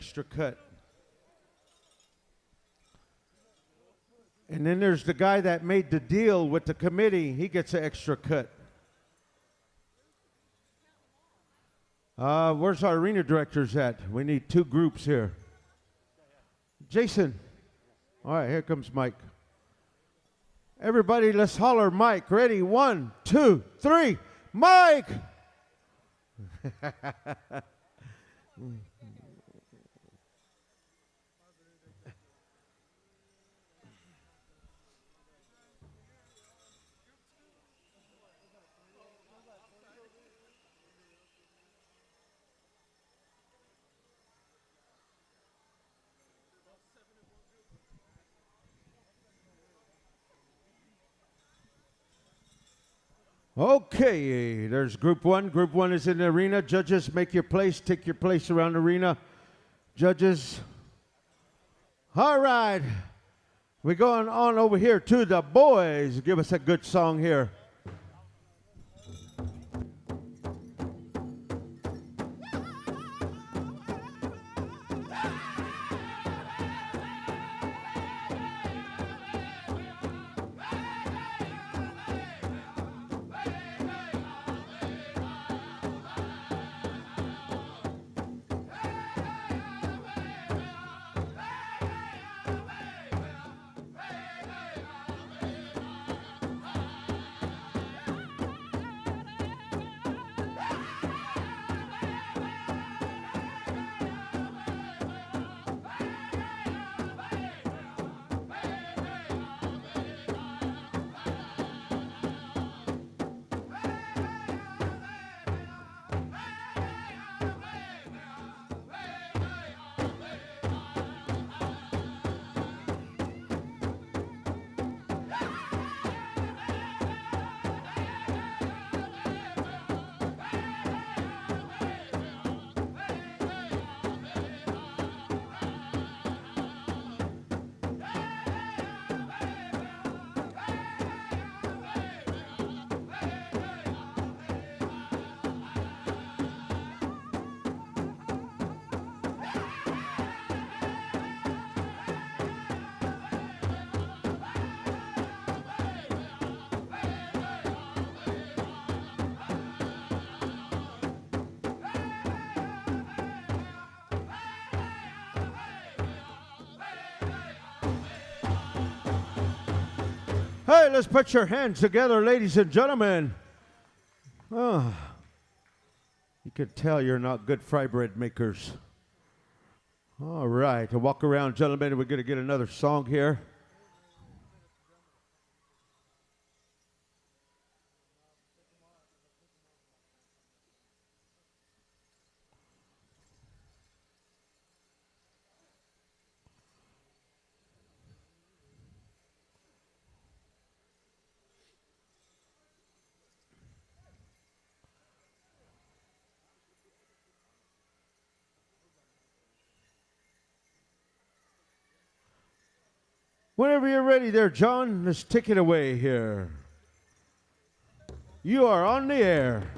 extra cut. And then there's the guy that made the deal with the committee. He gets an extra cut. Where's our arena directors at? We need 2 groups here. Jason. All right, here comes Mike. Everybody, let's holler Mike. Ready? 1, 2, 3. Mike! Okay, there's group 1. Group 1 is in the arena. Judges, make your place. Take your place around the arena. Judges. All right. We're going on over here to the boys. Give us a good song here. Hey, let's put your hands together, ladies and gentlemen. Oh, you can tell you're not good fry bread makers. All right, to walk around, gentlemen, we're going to get another song here. Whenever you're ready there, John, let's take it away here. You are on the air.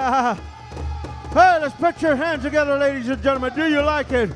Hey, let's put your hands together, ladies and gentlemen. Do you like it?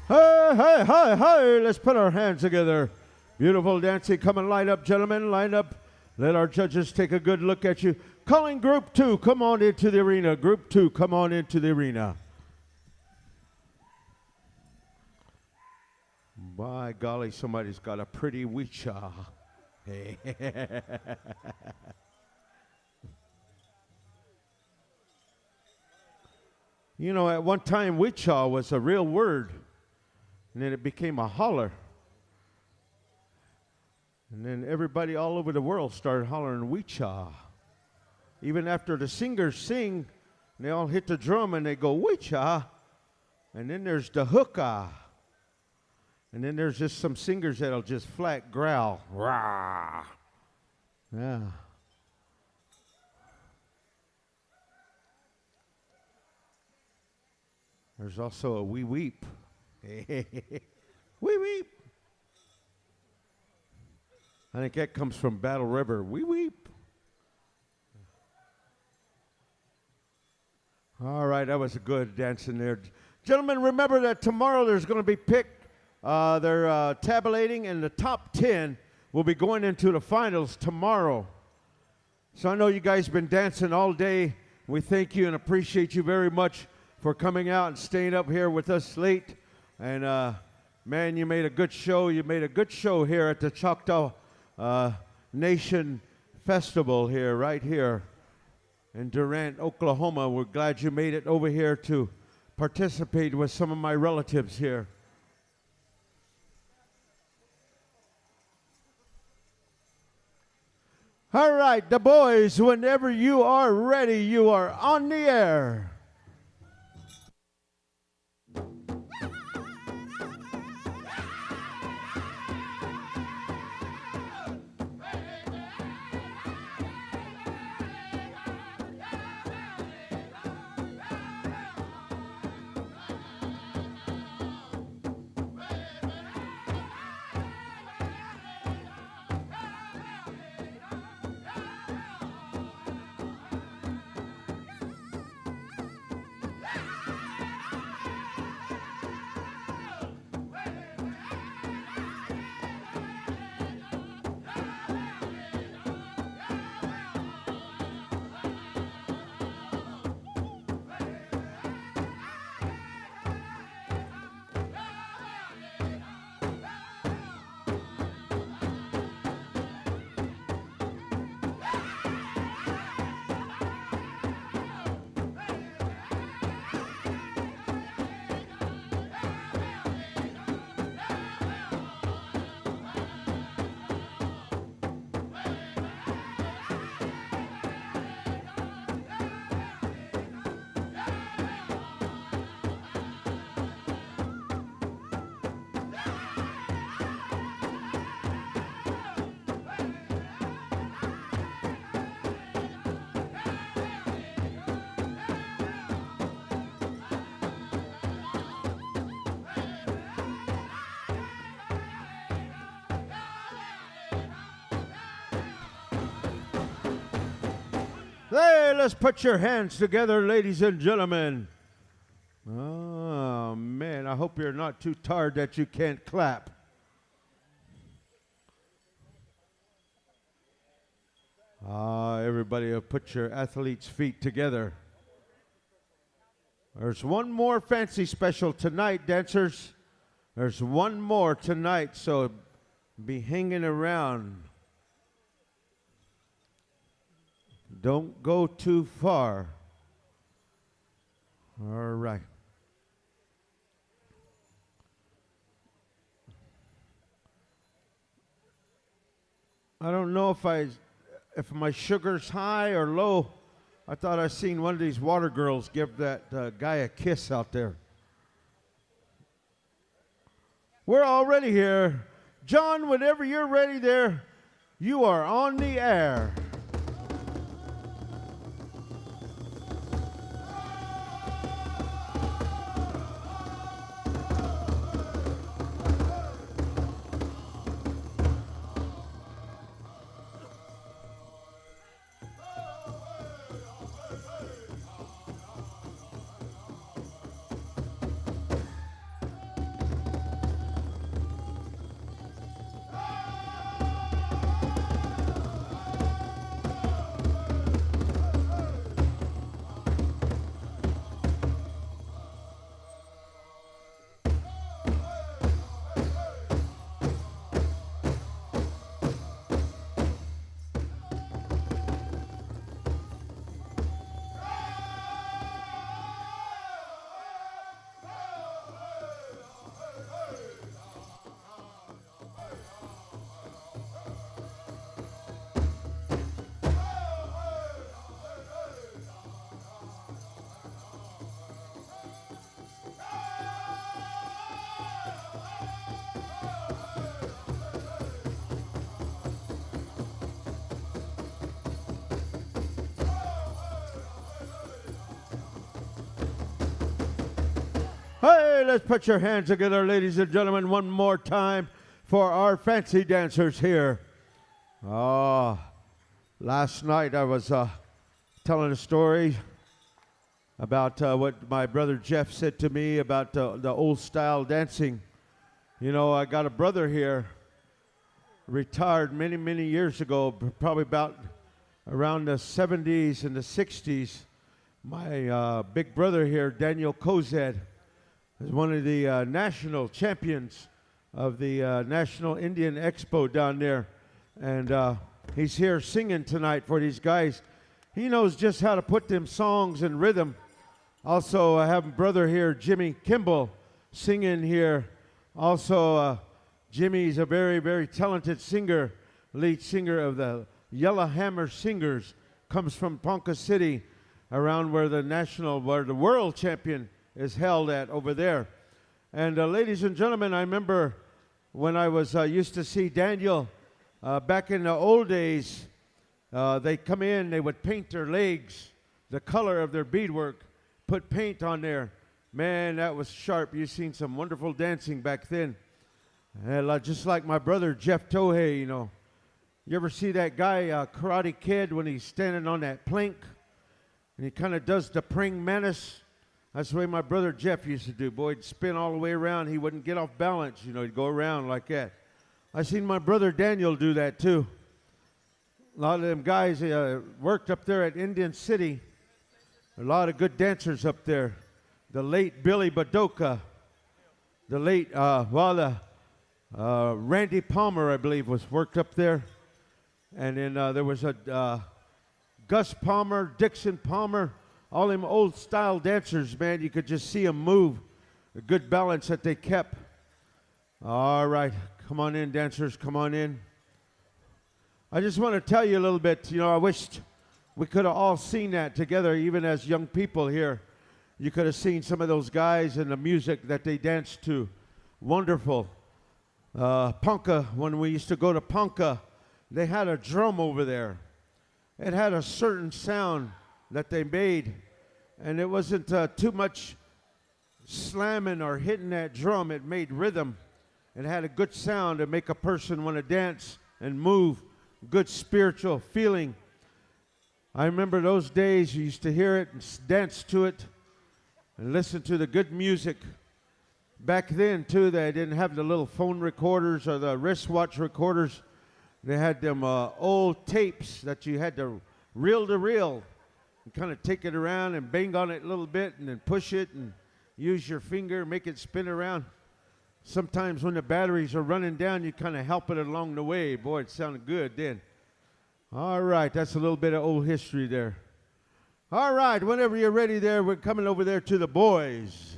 Hey, hey, hey, hey. Let's put our hands together. Beautiful dancing. Come and line up, gentlemen. Line up. Let our judges take a good look at you. Calling group 2. Come on into the arena. Group 2, come on into the arena. By golly, somebody's got a pretty weecha. You know, at one time, weecha was a real word, and then it became a holler. And then everybody all over the world started hollering weecha. Even after the singers sing, they all hit the drum and they go weecha. And then there's the hookah. And then there's just some singers that'll just flat growl. Rah. Yeah. There's also a wee weep. Wee weep. I think that comes from Battle River. Wee weep. All right, that was a good dancing there. Gentlemen, remember that tomorrow there's going to be picked. They're tabulating, and the top 10 will be going into the finals tomorrow. So I know you guys have been dancing all day. We thank you and appreciate you very much for coming out and staying up here with us late. And, man, you made a good show. You made a good show here at the Choctaw Nation Festival here, right here in Durant, Oklahoma. We're glad you made it over here to participate with some of my relatives here. All right, the boys, whenever you are ready, you are on the air. Hey, let's put your hands together, ladies and gentlemen. Oh, man, I hope you're not too tired that you can't clap. Everybody put your athletes' feet together. There's one more fancy special tonight, dancers. There's one more tonight, so be hanging around. Don't go too far. All right. I don't know if my sugar's high or low. I thought I seen one of these water girls give that guy a kiss out there. We're already here. John, whenever you're ready there, you are on the air. let's put your hands together, ladies and gentlemen, one more time for our fancy dancers here. Last night I was telling a story about what my brother Jeff said to me about the old style dancing. You know, I got a brother here, retired many, many years ago, probably about around the 70s and the 60s. My big brother here, Daniel Kozed, is one of the national champions of the National Indian Expo down there. And he's here singing tonight for these guys. He knows just how to put them songs in rhythm. Also, I have a brother here, Jimmy Kimball, singing here. Also, Jimmy's a very, very talented singer, lead singer of the Yellowhammer Singers, comes from Ponca City, around where the world champion is held at over there. And ladies and gentlemen, I remember when I was used to see Daniel back in the old days, they'd come in, they would paint their legs, the color of their beadwork, put paint on there. Man, that was sharp. You've seen some wonderful dancing back then. And, just like my brother, Jeff Tohei, you know. You ever see that guy, Karate Kid, when he's standing on that plank? And he kind of does the praying mantis. That's the way my brother Jeff used to do. Boy, he'd spin all the way around. He wouldn't get off balance. You know, he'd go around like that. I seen my brother Daniel do that, too. A lot of them guys worked up there at Indian City. A lot of good dancers up there. The late Billy Badoka, the late Randy Palmer, I believe, was worked up there. And then there was a Gus Palmer, Dixon Palmer, all them old style dancers, man. You could just see them move. A good balance that they kept. All right, come on in, dancers, come on in. I just want to tell you a little bit, you know, I wished we could have all seen that together, even as young people here. You could have seen some of those guys and the music that they danced to. Wonderful. Ponca, when we used to go to Ponca, they had a drum over there. It had a certain sound that they made, and it wasn't too much slamming or hitting that drum. It made rhythm. It had a good sound to make a person want to dance and move. Good spiritual feeling. I remember those days you used to hear it and dance to it and listen to the good music. Back then, too, they didn't have the little phone recorders or the wristwatch recorders. They had them old tapes that you had to reel and kind of take it around and bang on it a little bit and then push it and use your finger, make it spin around. Sometimes when the batteries are running down, you kind of help it along the way. Boy, it sounded good then. All right, that's a little bit of old history there. All right, whenever you're ready there, we're coming over there to the boys.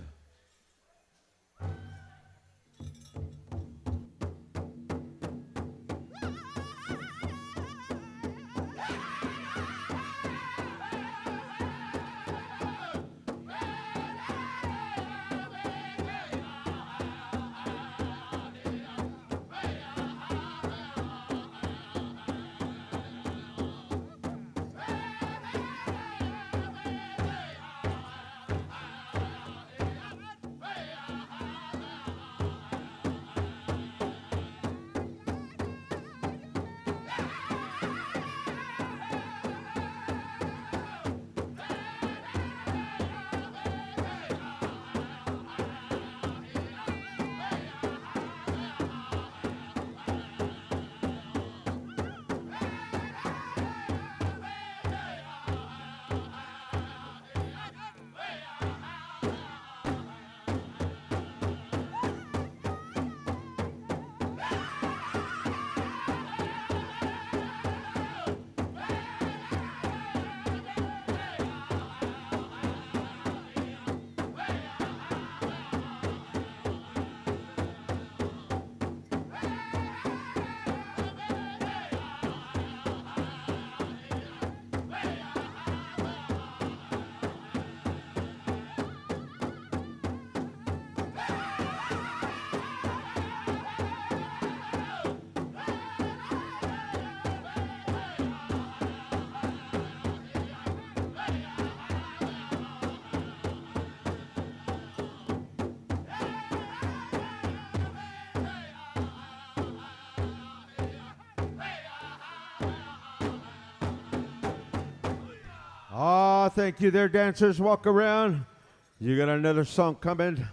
Ah, thank you there, dancers. Walk around. You got another song coming.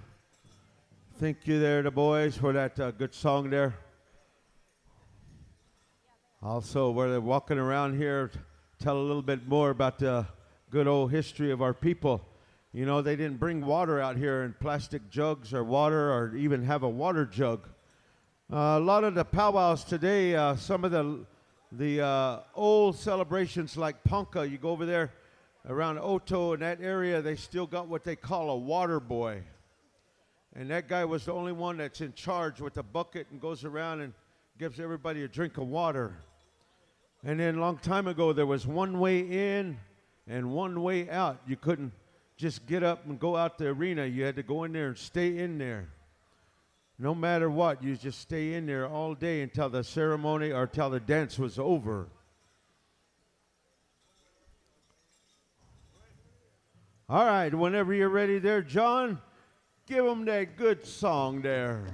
Thank you there, the boys, for that good song there. Also, while they're walking around here, tell a little bit more about the good old history of our people. You know, they didn't bring water out here in plastic jugs or water or even have a water jug. A lot of the powwows today, some of the old celebrations like Ponca, you go over there around Oto in that area, they still got what they call a water boy. And that guy was the only one that's in charge with the bucket and goes around and gives everybody a drink of water. And then a long time ago, there was one way in and one way out. You couldn't just get up and go out the arena. You had to go in there and stay in there. No matter what, you just stay in there all day until the ceremony or until the dance was over. All right, whenever you're ready there, John, give them that good song there.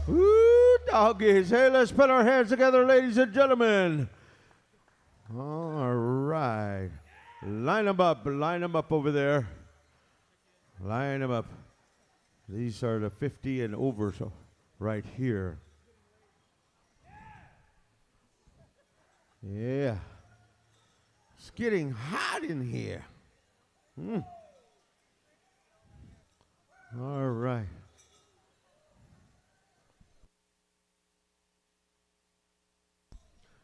Woo, doggies. Hey, let's put our hands together, ladies and gentlemen. All right. Line them up over there. Line them up. These are the 50 and over, so right here. Yeah. It's getting hot in here. All right.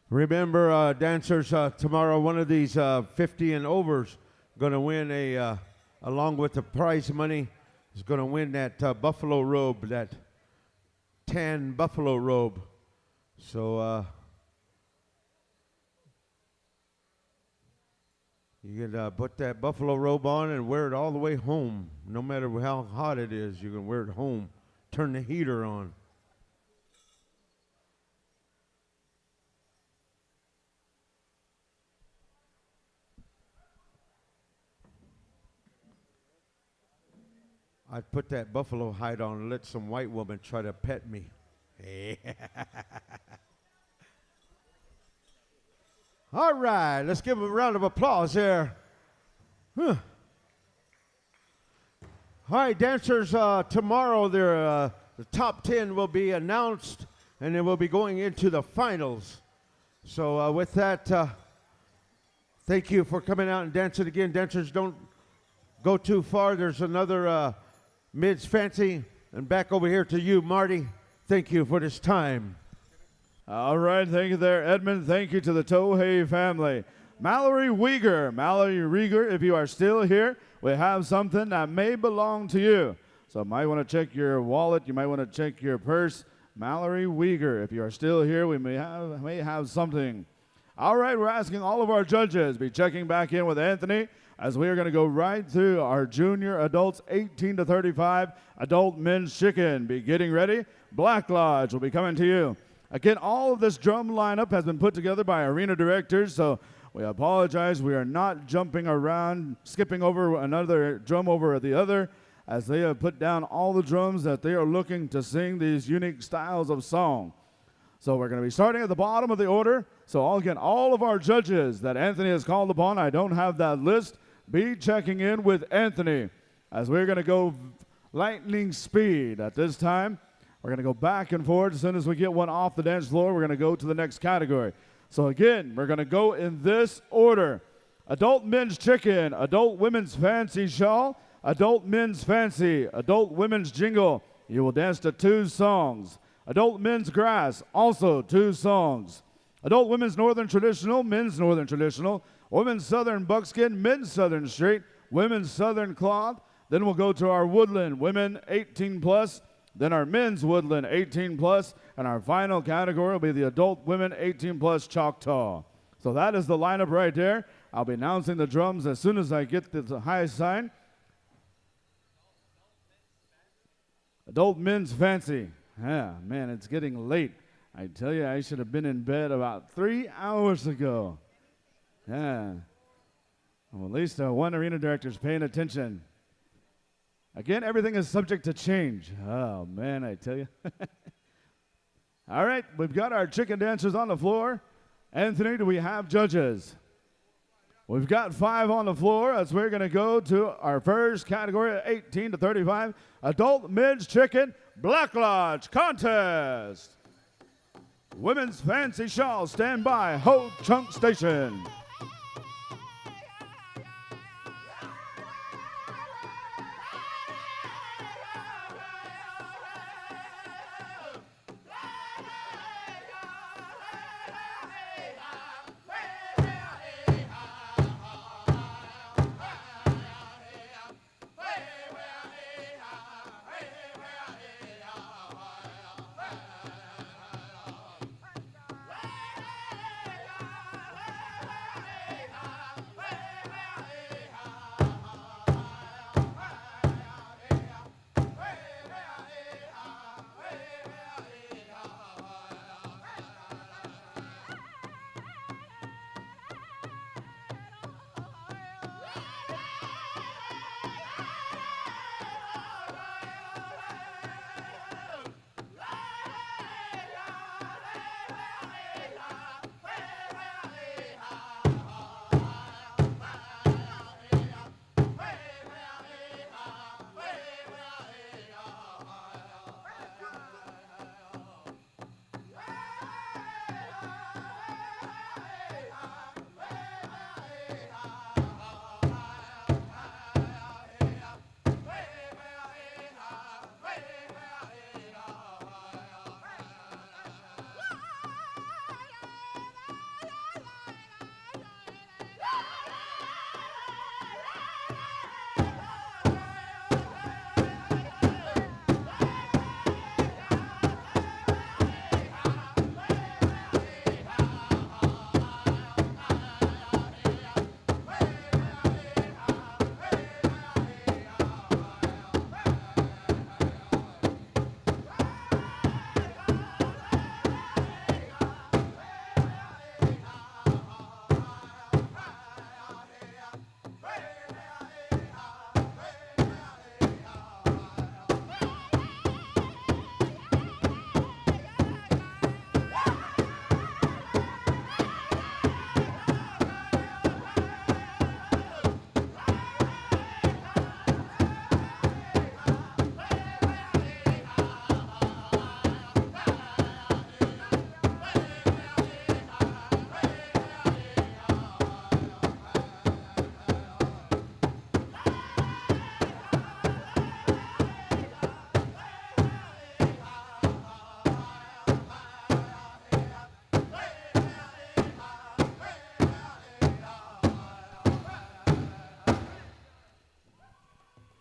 Remember, dancers, tomorrow one of these 50 and overs going to win along with the prize money, is going to win that buffalo robe, that tan buffalo robe. So you can put that buffalo robe on and wear it all the way home. No matter how hot it is, you can wear it home. Turn the heater on. I'd put that buffalo hide on and let some white woman try to pet me. All right, let's give them a round of applause here. All right, dancers, tomorrow the top 10 will be announced, and then we'll be going into the finals. So with that, thank you for coming out and dancing again. Dancers, don't go too far. There's another Mids Fancy, and back over here to you, Marty. Thank you for this time. All right, thank you there, Edmund. Thank you to the Tohei family. Mallory Rieger, if you are still here, we have something that may belong to you. So you might want to check your wallet, you might want to check your purse. Mallory Rieger, if you are still here, we may have something. All right, we're asking all of our judges, be checking back in with Anthony, as we are going to go right through our junior adults 18 to 35 adult men's chicken. Be getting ready. Black Lodge will be coming to you. Again, all of this drum lineup has been put together by arena directors, so we apologize. We are not jumping around, skipping over another drum over the other. as they have put down all the drums that they are looking to sing these unique styles of song. So we're going to be starting at the bottom of the order. So all of our judges that Anthony has called upon, I don't have that list, be checking in with Anthony as we're going to go lightning speed at this time. We're going to go back and forth. As soon as we get one off the dance floor, we're going to go to the next category. So again, we're going to go in this order. Adult men's chicken, adult women's fancy shawl, adult men's fancy, adult women's jingle. You will dance to 2 songs. Adult men's grass, also 2 songs. Adult women's northern traditional, men's northern traditional, women's southern buckskin, men's southern straight, women's southern cloth. Then we'll go to our woodland, women 18 plus, then our men's woodland 18 plus, and our final category will be the adult women 18 plus Choctaw. So that is the lineup right there. I'll be announcing the drums as soon as I get the high sign. Adult men's fancy. Yeah, man, it's getting late. I tell you, I should have been in bed about 3 hours ago. Yeah. Well, at least one arena director is paying attention. Again, everything is subject to change. Oh, man, I tell you. All right, we've got our chicken dancers on the floor. Anthony, do we have judges? We've got 5 on the floor as we're going to go to our first category, 18 to 35, Adult Men's Chicken Black Lodge Contest. Women's Fancy Shawl, stand by, Ho Chunk Station.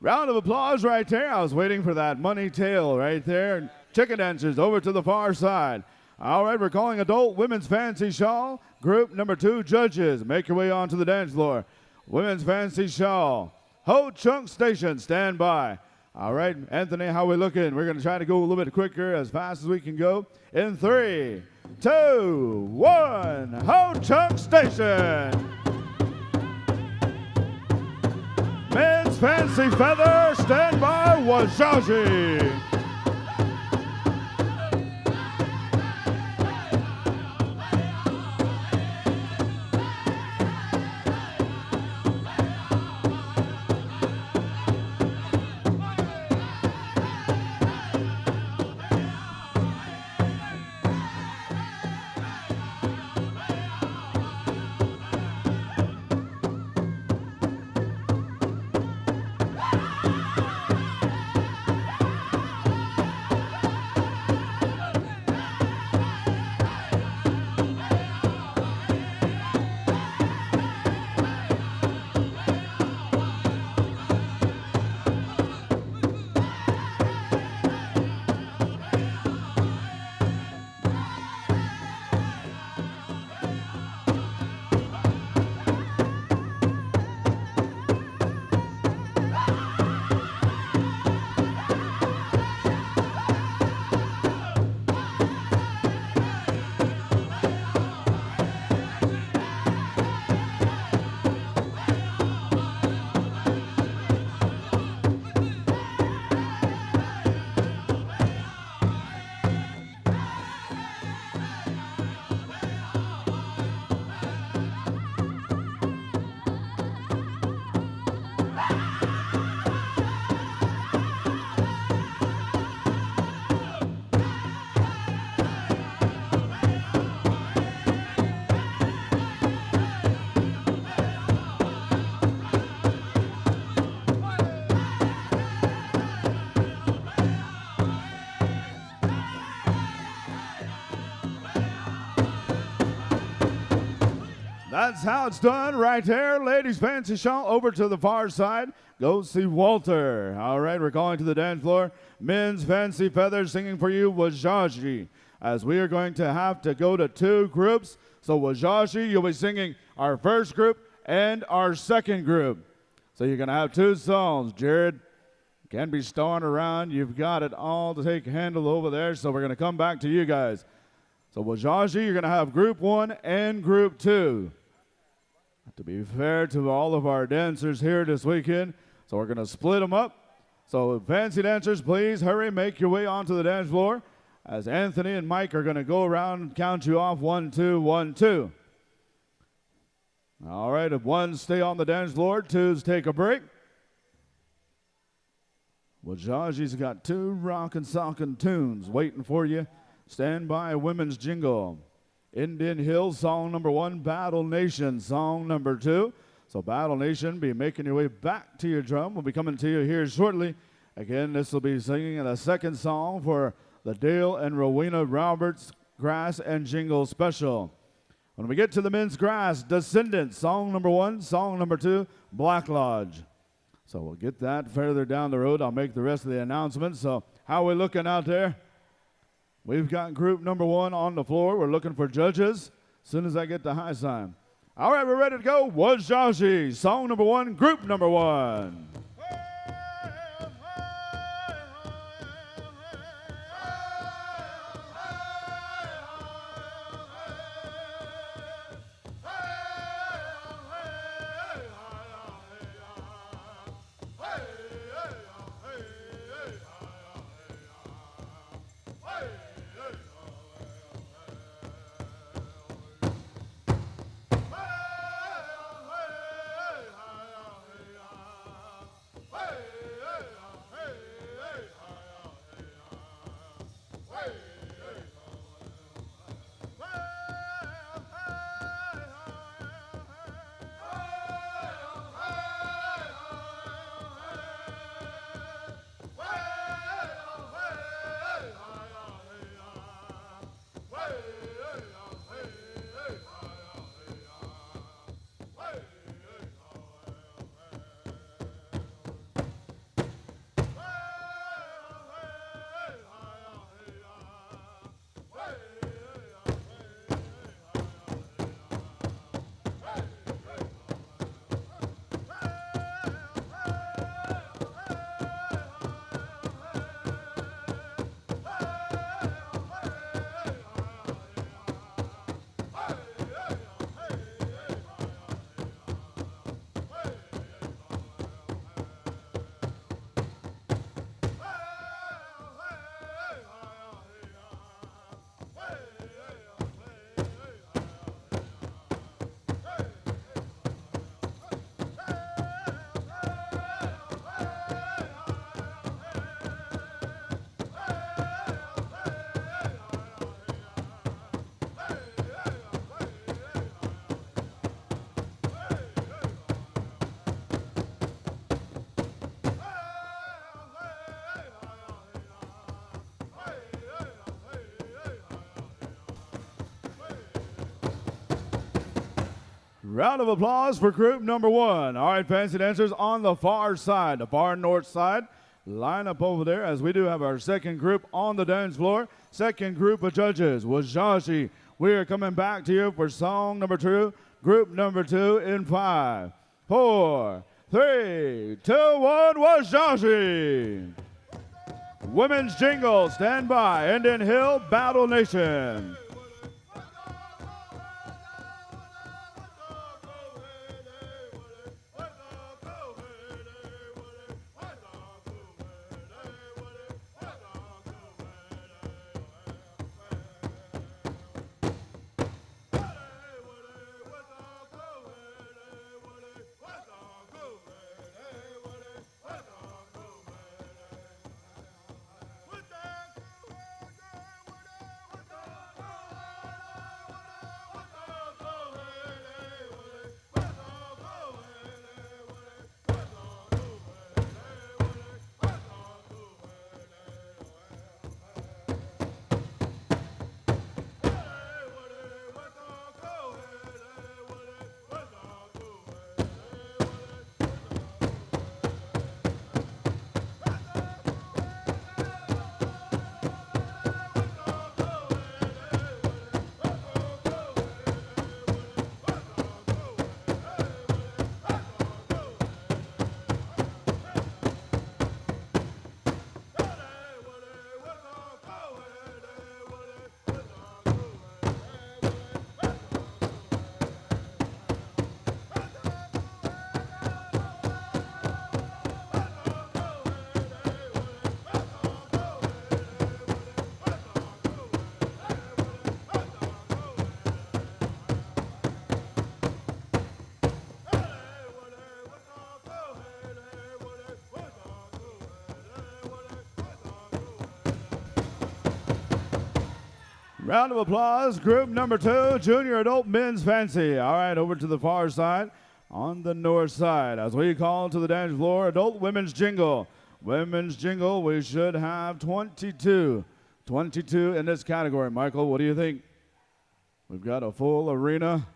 Round of applause right there. I was waiting for that money tail right there. Chicken dancers over to the far side. All right, we're calling adult women's fancy shawl. Group number 2 judges. Make your way onto the dance floor. Women's fancy shawl. Ho Chunk Station, stand by. All right, Anthony, how we looking? We're going to try to go a little bit quicker, as fast as we can go. In 3, 2, 1, Ho Chunk Station. Men's Fancy Feather, stand by, Wajaji. That's how it's done right there. Ladies Fancy Show over to the far side. Go see Walter. All right, we're calling to the dance floor. Men's Fancy Feathers singing for you, Wajaji. As we are going to have to go to two groups. So Wajaji, you'll be singing our first group and our second group. So you're going to have two songs. Jared, can't be stalling around. You've got it all to take handle over there. So we're going to come back to you guys. So Wajaji, you're going to have group one and group two. To be fair to all of our dancers here this weekend, so we're going to split them up. So fancy dancers, please hurry, make your way onto the dance floor as Anthony and Mike are going to go around and count you off 1, 2, 1, 2. All right, if ones stay on the dance floor, twos take a break. Wajaji's got two rockin' sockin' tunes waiting for you. Stand by, Women's Jingle. Indian Hill, song number 1, Battle Nation, song number 2. So Battle Nation, be making your way back to your drum. We'll be coming to you here shortly. Again, this will be singing the second song for the Dale and Rowena Roberts Grass and Jingle Special. When we get to the men's grass, Descendants, song number 1, song number 2, Black Lodge. So we'll get that further down the road. I'll make the rest of the announcements. So how are we looking out there? We've got group number 1 on the floor. We're looking for judges as soon as I get the high sign. All right, we're ready to go. Wajaji, song number 1, group number 1. Round of applause for group number one. All right, fancy dancers on the far side, the far north side. Line up over there as we do have our second group on the dance floor. Second group of judges, Wajashi. We are coming back to you for song number two, group number two in 5, 4, 3, 2, 1, Wajashi. Women's Jingle, stand by. Indian Hill, Battle Nation. Round of applause, group number two, Junior Adult Men's Fancy. All right, over to the far side, on the north side, as we call to the dance floor, Adult Women's Jingle. Women's Jingle, we should have 22 in this category. Michael, what do you think? We've got a full arena.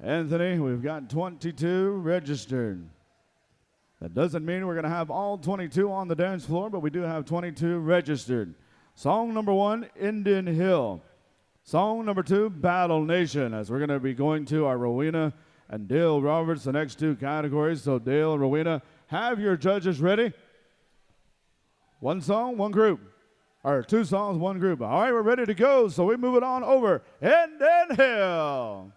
Anthony, we've got 22 registered. That doesn't mean we're going to have all 22 on the dance floor, but we do have 22 registered. Song number one, Indian Hill. Song number two, Battle Nation, as we're going to be going to our Rowena and Dale Roberts, the next two categories. So Dale, Rowena, have your judges ready. One song, one group. Or two songs, one group. All right, we're ready to go, so we move it on over. Indian Hill.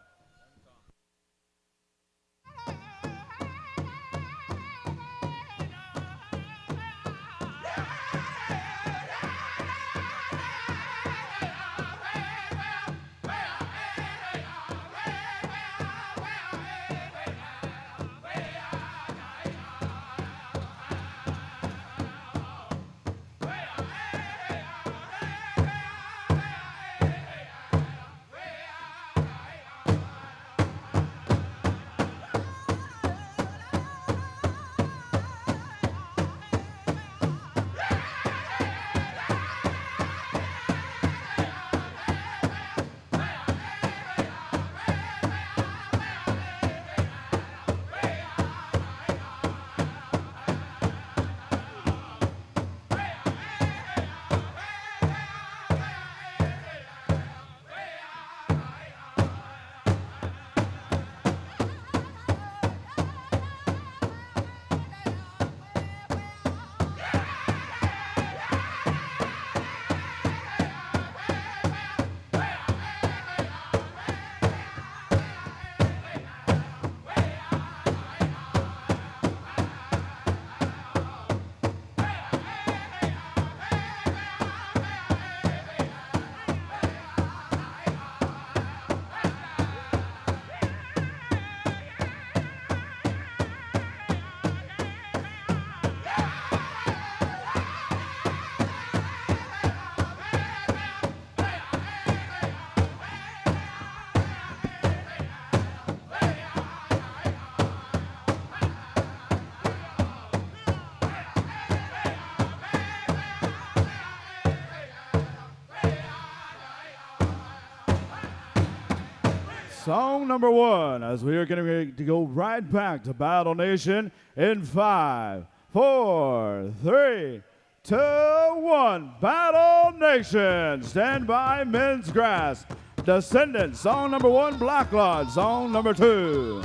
song number 1, as we are getting ready to go right back to Battle Nation in 5, 4, 3, 2, 1. Battle Nation, stand by, men's grass. Descendants, song number 1, Black Lodge, song number 2.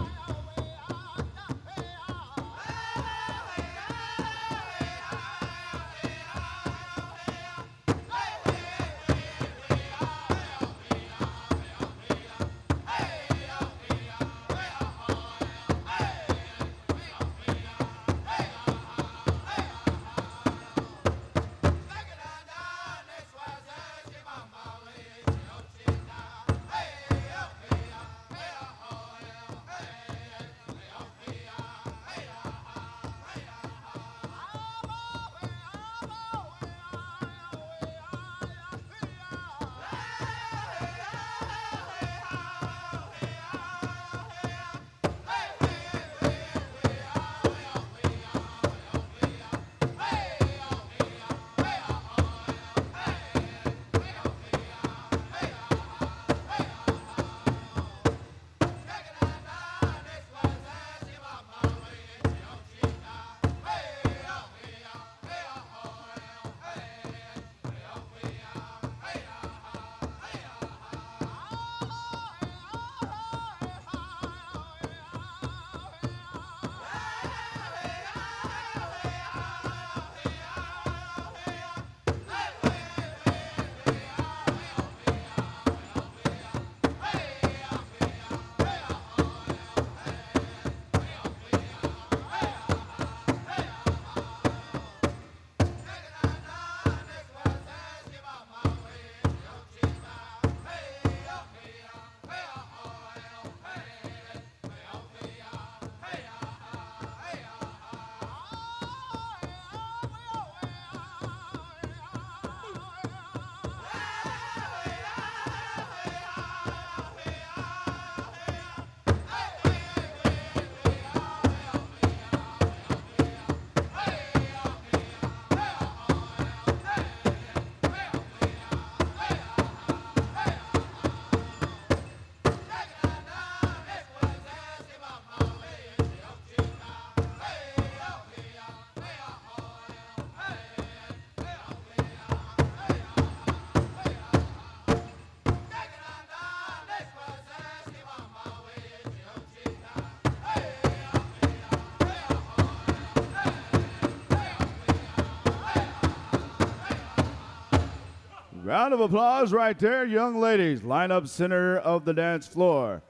Round of applause right there, young ladies. Line up center of the dance floor.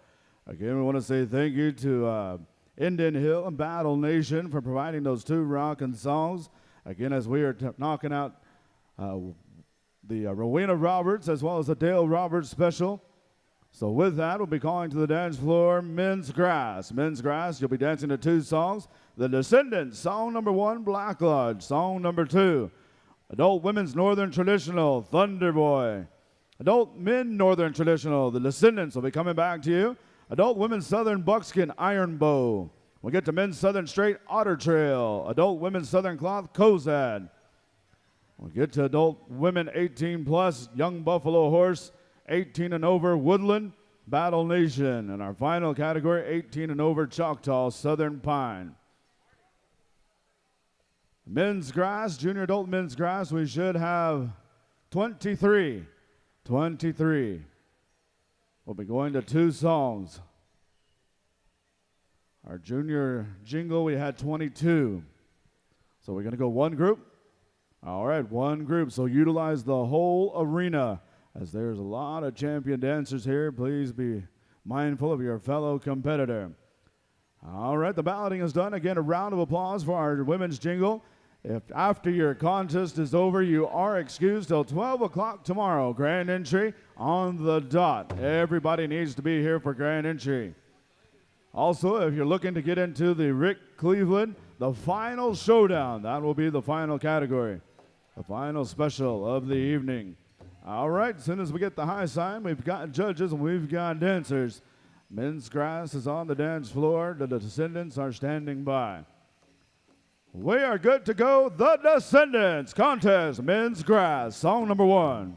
Again, we want to say thank you to Indian Hill and Battle Nation for providing those 2 rockin' songs. Again, as we are knocking out the Rowena Roberts as well as the Dale Roberts special. So with that, we'll be calling to the dance floor Men's Grass. Men's Grass, you'll be dancing to 2 songs. The Descendants, song number 1, Black Lodge. Song number 2, Adult Women's Northern Traditional, Thunder Boy. Adult Men Northern Traditional, The Descendants will be coming back to you. Adult Women's Southern Buckskin, Iron Bow. We'll get to Men's Southern Straight, Otter Trail. Adult Women's Southern Cloth, Kozad. We'll get to Adult Women 18 plus, Young Buffalo Horse, 18 and over, Woodland, Battle Nation. And our final category, 18 and over, Choctaw, Southern Pine. Men's Grass, Junior Adult Men's Grass, we should have 23. 23. We'll be going to 2 songs. Our junior jingle, we had 22. So we're going to go 1 group. All right, 1 group. So utilize the whole arena, as there's a lot of champion dancers here. Please be mindful of your fellow competitor. All right, the balloting is done. Again, a round of applause for our women's jingle. If after your contest is over, you are excused till 12 o'clock tomorrow. Grand entry on the dot. Everybody needs to be here for grand entry. Also, if you're looking to get into the Rick Cleveland, the final showdown, that will be the final category, the final special of the evening. All right, as soon as we get the high sign, we've got judges and we've got dancers. Men's Grass is on the dance floor. The Descendants are standing by. We are good to go. The Descendants contest, Men's Grass, song number 1.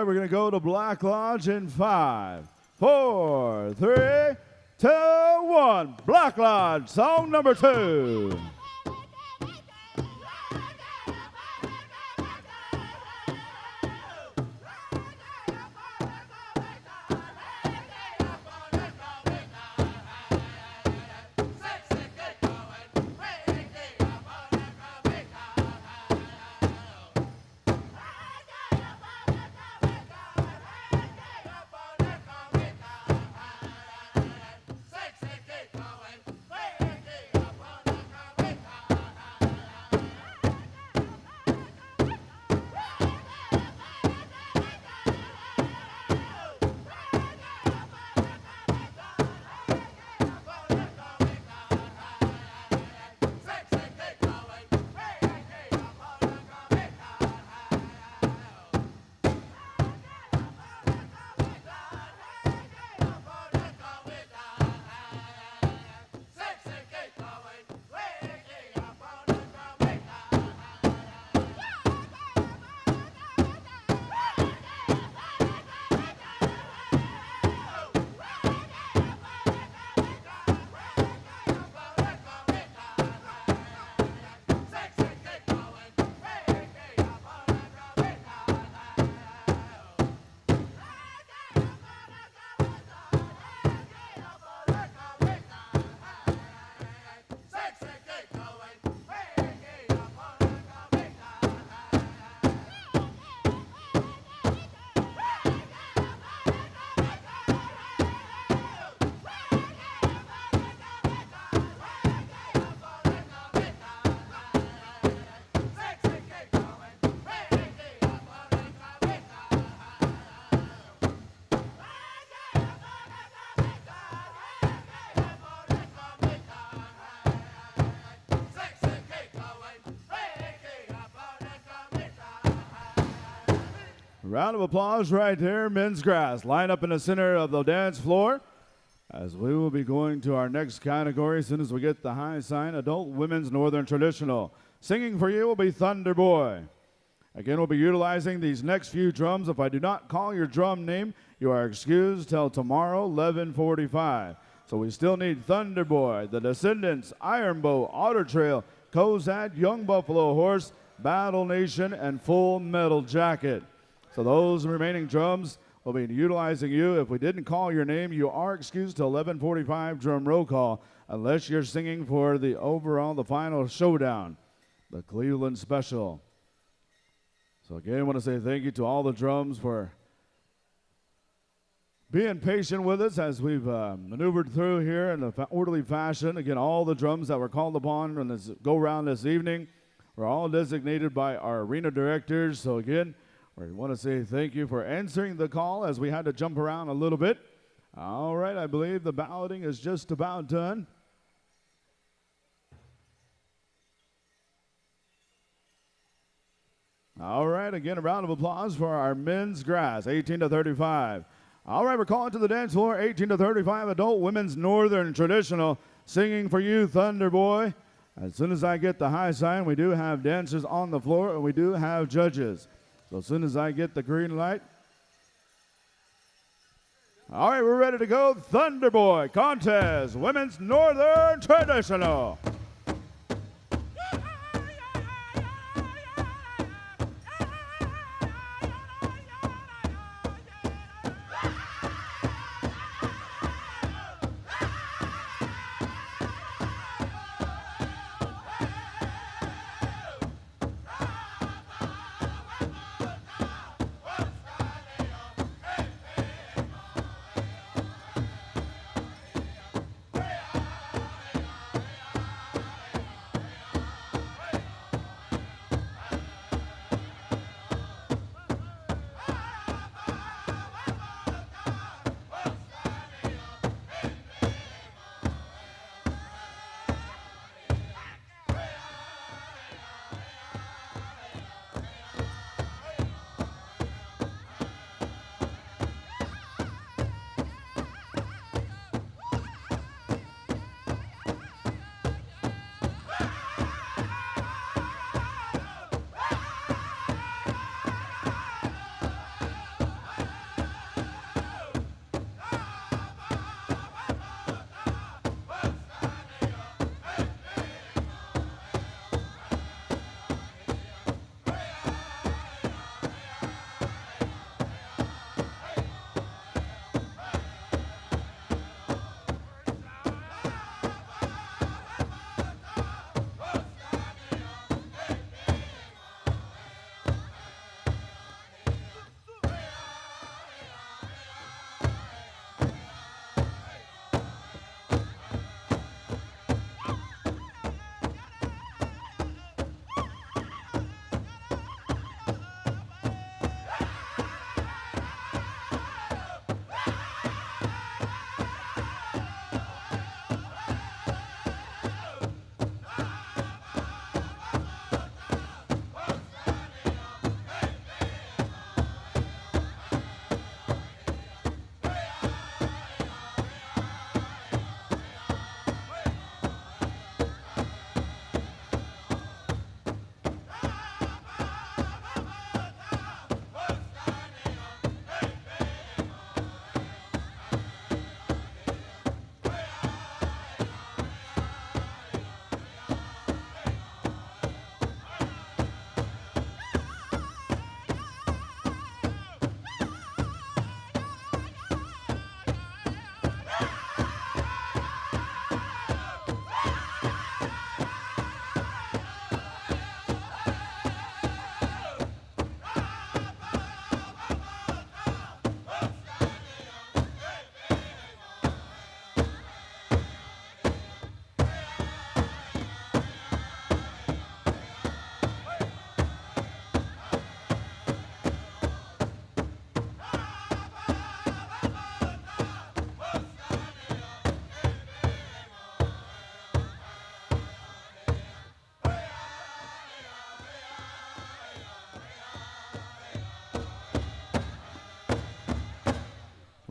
right, we're going to go to Black Lodge in 5, 4, 3, 2, 1. Black Lodge, song number 2. Round of applause right there, men's grass. Line up in the center of the dance floor as we will be going to our next category as soon as we get the high sign, adult women's northern traditional. Singing for you will be Thunder Boy. Again, we'll be utilizing these next few drums. If I do not call your drum name, you are excused till tomorrow, 11:45. So we still need Thunder Boy, the Descendants, Iron Bow, Otter Trail, Cozad, Young Buffalo Horse, Battle Nation, and Full Metal Jacket. So those remaining drums will be utilizing you. If we didn't call your name, you are excused till 11:45 drum roll call, unless you're singing for the final showdown, the Cleveland Special. So again, I want to say thank you to all the drums for being patient with us as we've maneuvered through here in an orderly fashion. Again, all the drums that were called upon on this go-round this evening were all designated by our arena directors. So again, we want to say thank you for answering the call as we had to jump around a little bit. All right, I believe the balloting is just about done. All right, again, a round of applause for our men's grass, 18 to 35. All right, we're calling to the dance floor, 18 to 35, adult women's northern traditional, singing for you, Thunder Boy. As soon as I get the high sign, we do have dancers on the floor, and we do have judges. So as soon as I get the green light. All right, we're ready to go. Thunder Boy contest, women's northern traditional.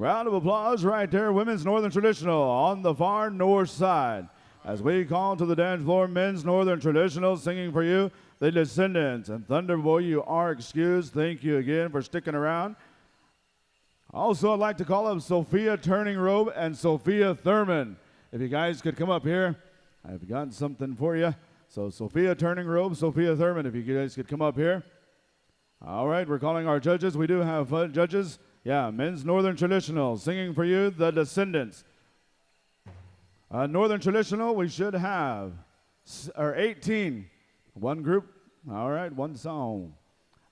Round of applause right there, women's Northern Traditional on the far north side. As we call to the dance floor, men's Northern Traditional, singing for you, the Descendants. And Thunder Boy, you are excused. Thank you again for sticking around. Also, I'd like to call up Sophia Turning Robe and Sophia Thurman. If you guys could come up here, I've got something for you. So Sophia Turning Robe, Sophia Thurman, if you guys could come up here. All right, we're calling our judges. We do have judges. Yeah, men's Northern Traditional, singing for you, the Descendants. Northern Traditional, we should have 18. One group. All right, one song.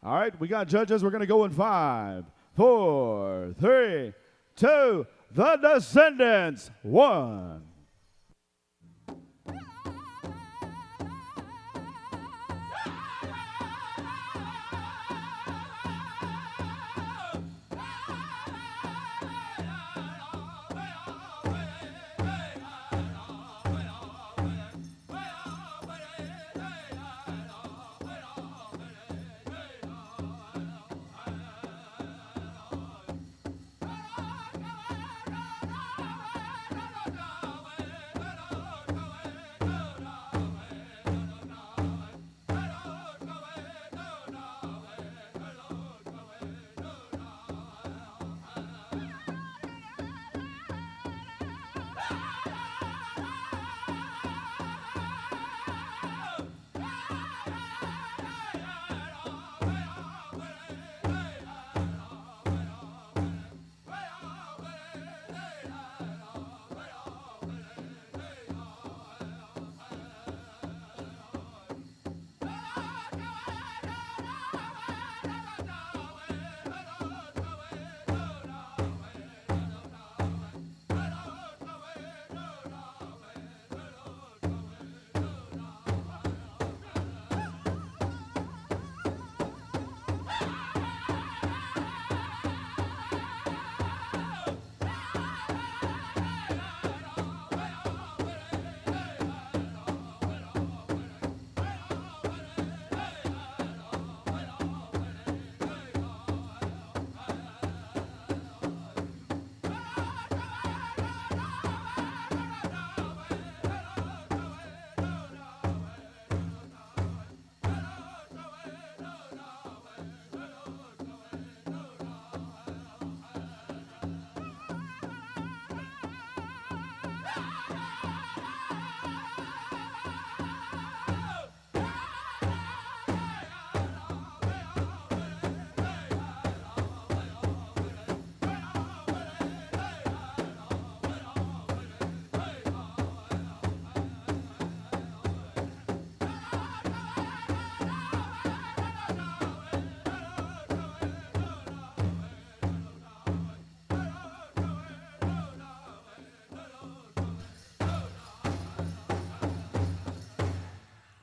All right, we got judges. We're going to go in 5, 4, 3, 2, the Descendants, 1.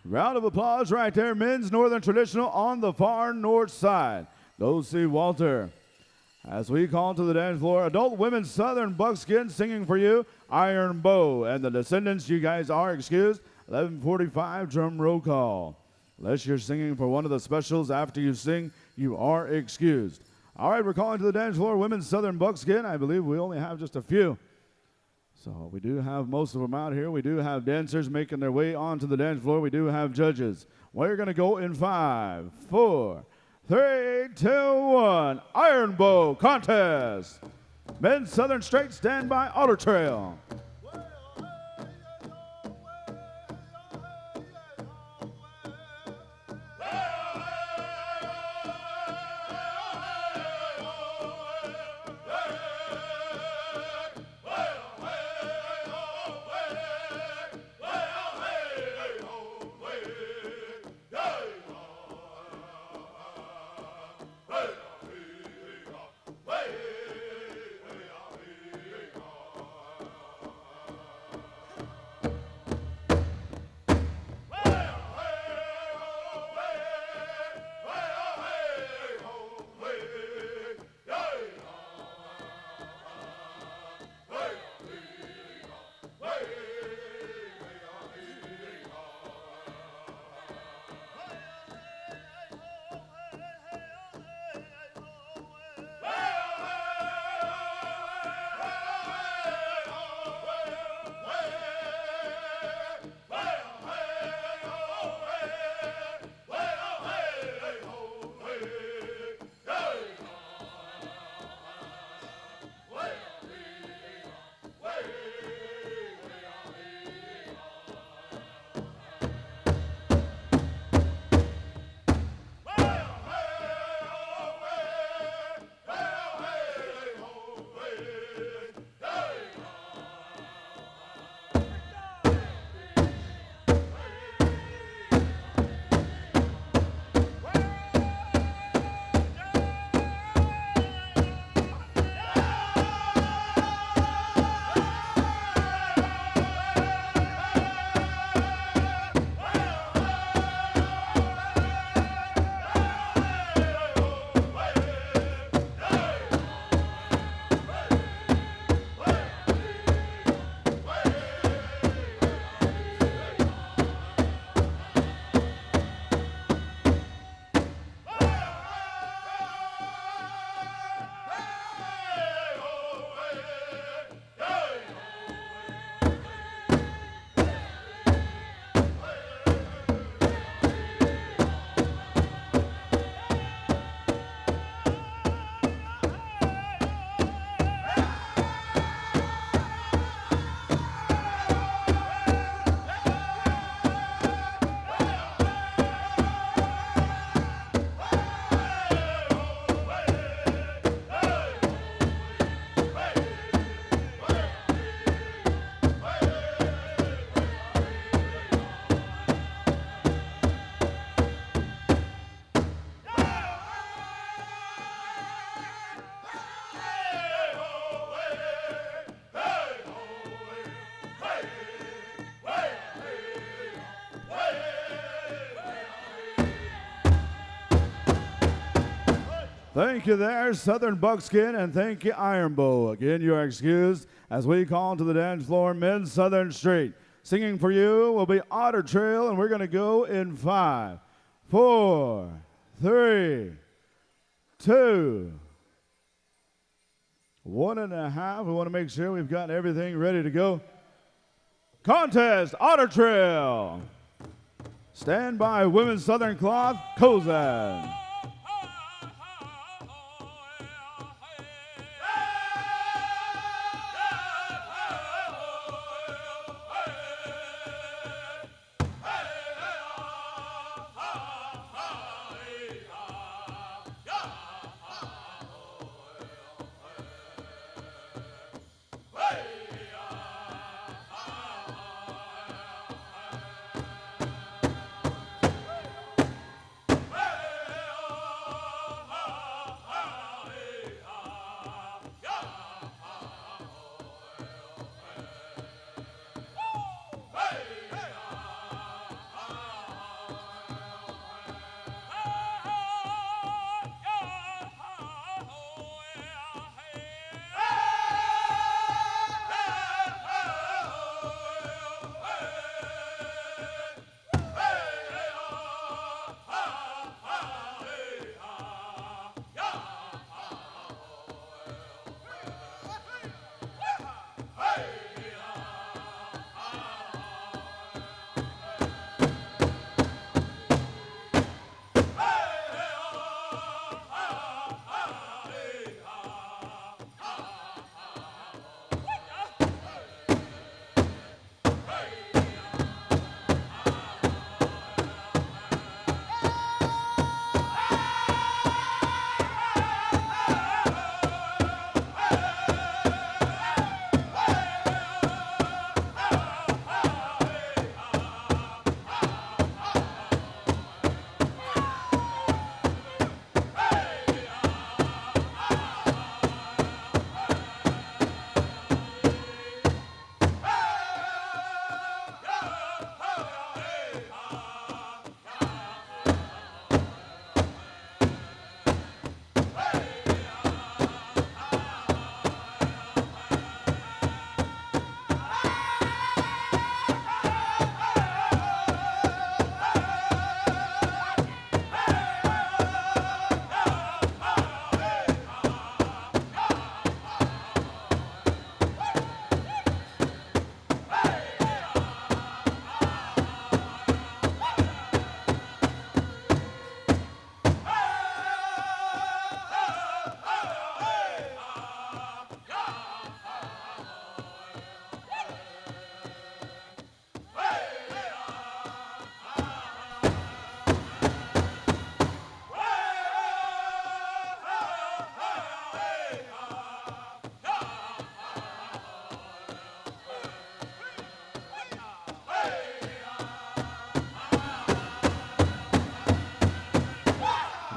Round of applause right there, men's Northern Traditional on the far north side. Go see Walter. As we call to the dance floor, adult women's Southern Buckskin, singing for you, Iron Bow. And the Descendants, you guys are excused. 11:45 drum roll call. Unless you're singing for one of the specials after you sing, you are excused. All right, we're calling to the dance floor, women's Southern Buckskin. I believe we only have just a few. So we do have most of them out here. We do have dancers making their way onto the dance floor. We do have judges. We're going to go in 5, 4, 3, 2, 1. Iron Bow contest. Men's Southern Straight Standby Otter Trail. Thank you there, Southern Buckskin, and thank you, Iron Bow. Again, you are excused as we call to the dance floor, Mid-Southern Street. Singing for you will be Otter Trail, and we're going to go in 5, 4, 3, 2, 1.5. We want to make sure we've got everything ready to go. Contest, Otter Trail. Stand by, Women's Southern Cloth, Kozad.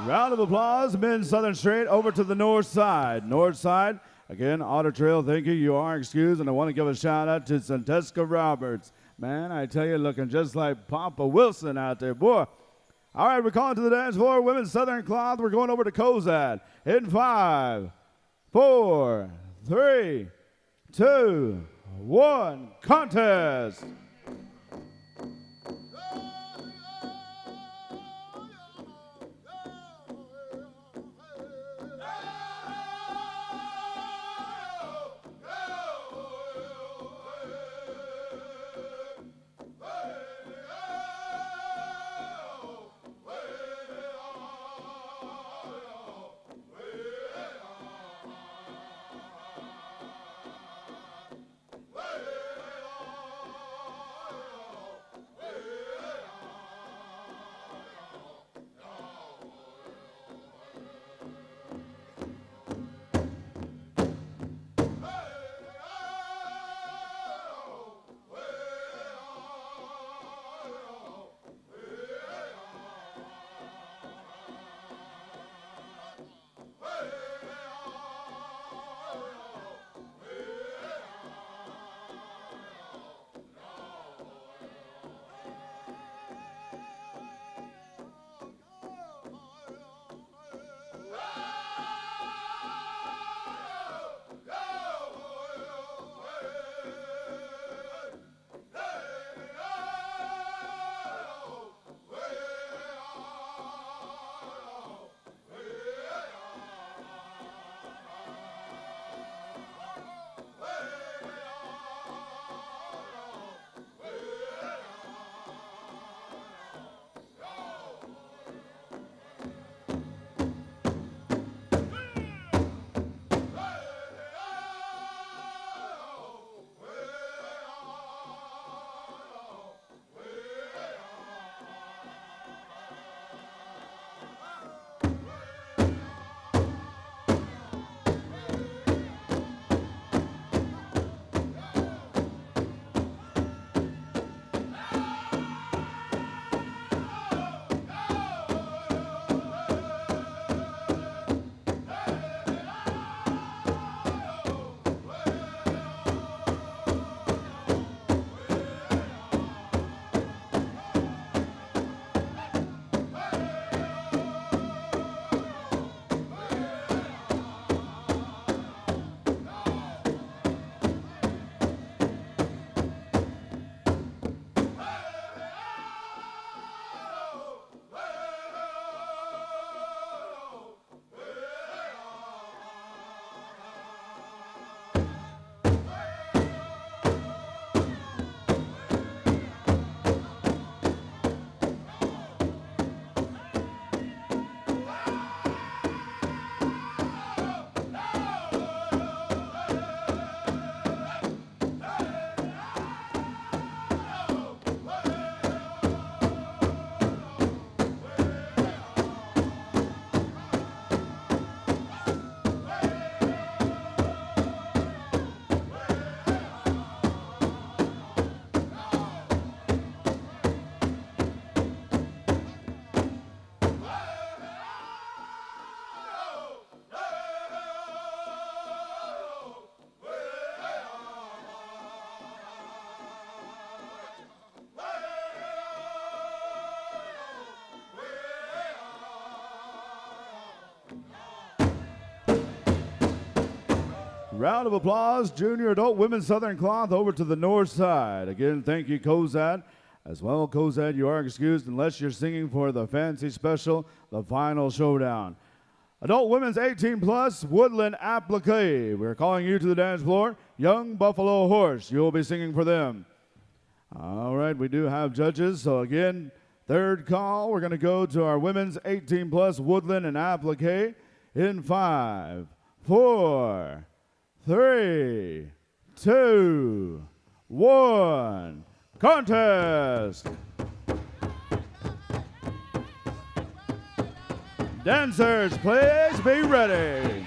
Round of applause, men's Southern Straight over to the north side. North side, again, Otter Trail, thank you. You are excused, and I want to give a shout out to Santeska Roberts. Man, I tell you, looking just like Papa Wilson out there, boy. All right, we're calling to the dance floor, women's Southern Cloth. We're going over to Kozad in 5, 4, 3, 2, 1, contest. Round of applause, Junior Adult Women's Southern Cloth over to the north side. Again, thank you, Cozad. As well, Cozad, you are excused unless you're singing for the fancy special, the final showdown. Adult Women's 18 plus, Woodland Applique. We're calling you to the dance floor. Young Buffalo Horse, you'll be singing for them. All right, we do have judges. So again, third call, we're going to go to our women's 18 plus, Woodland and Applique in 5, 4, 3, 2, 1. Contest! Dancers, please be ready.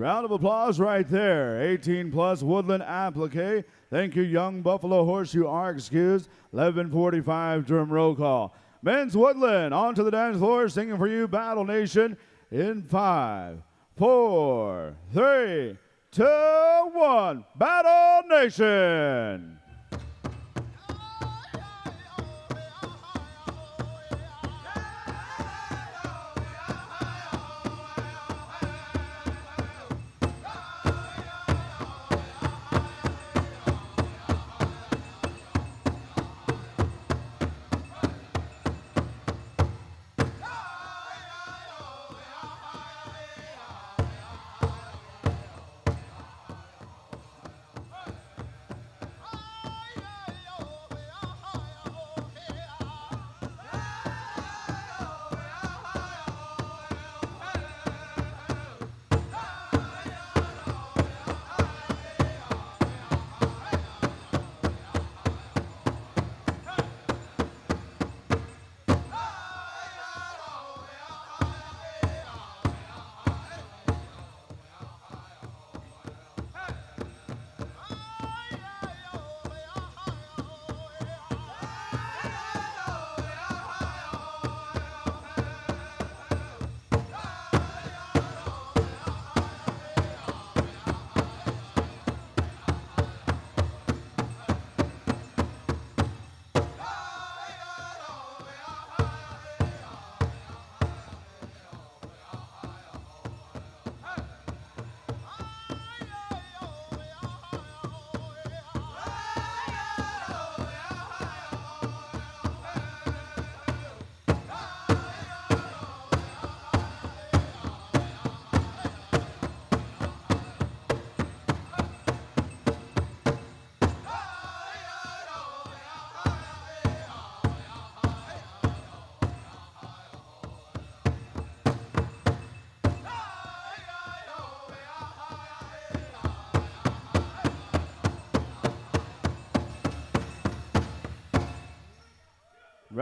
Round of applause right there. 18 plus Woodland Applique. Thank you, Young Buffalo Horse. You are excused. 11:45 drum roll call. Men's Woodland on to the dance floor, singing for you, Battle Nation, in 5, 4, 3, 2, 1. Battle Nation.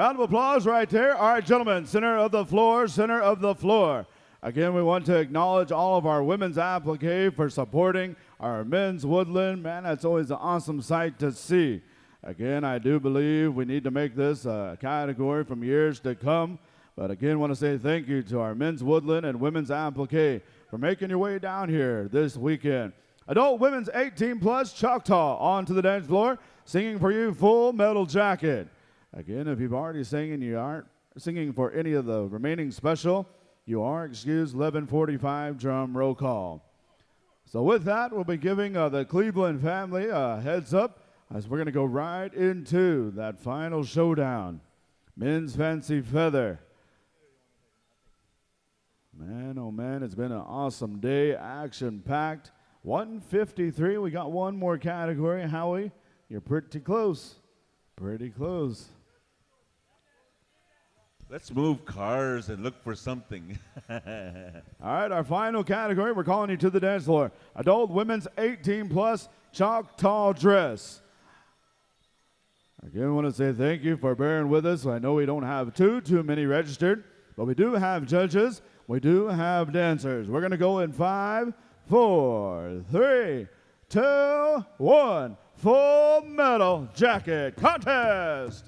Round of applause right there. All right, gentlemen, center of the floor, center of the floor. Again, we want to acknowledge all of our women's applique for supporting our men's woodland. Man, that's always an awesome sight to see. Again, I do believe we need to make this a category from years to come. But again, want to say thank you to our men's woodland and women's applique for making your way down here this weekend. Adult women's 18 plus Choctaw onto the dance floor, singing for you Full Metal Jacket. Again, if you've already sang and you aren't singing for any of the remaining special, you are excused. 11:45 drum roll call. So with that, we'll be giving the Cleveland family a heads up as we're going to go right into that final showdown. Men's Fancy Feather. Man, oh man, it's been an awesome day, action-packed. 153, we got one more category. Howie, you're pretty close. Pretty close. Let's move cars and look for something. All right, our final category, we're calling you to the dance floor. Adult women's 18 plus Choctaw dress. Again, I want to say thank you for bearing with us. I know we don't have too many registered, but we do have judges. We do have dancers. We're going to go in 5, 4, 3, 2, 1. Full Metal Jacket Contest.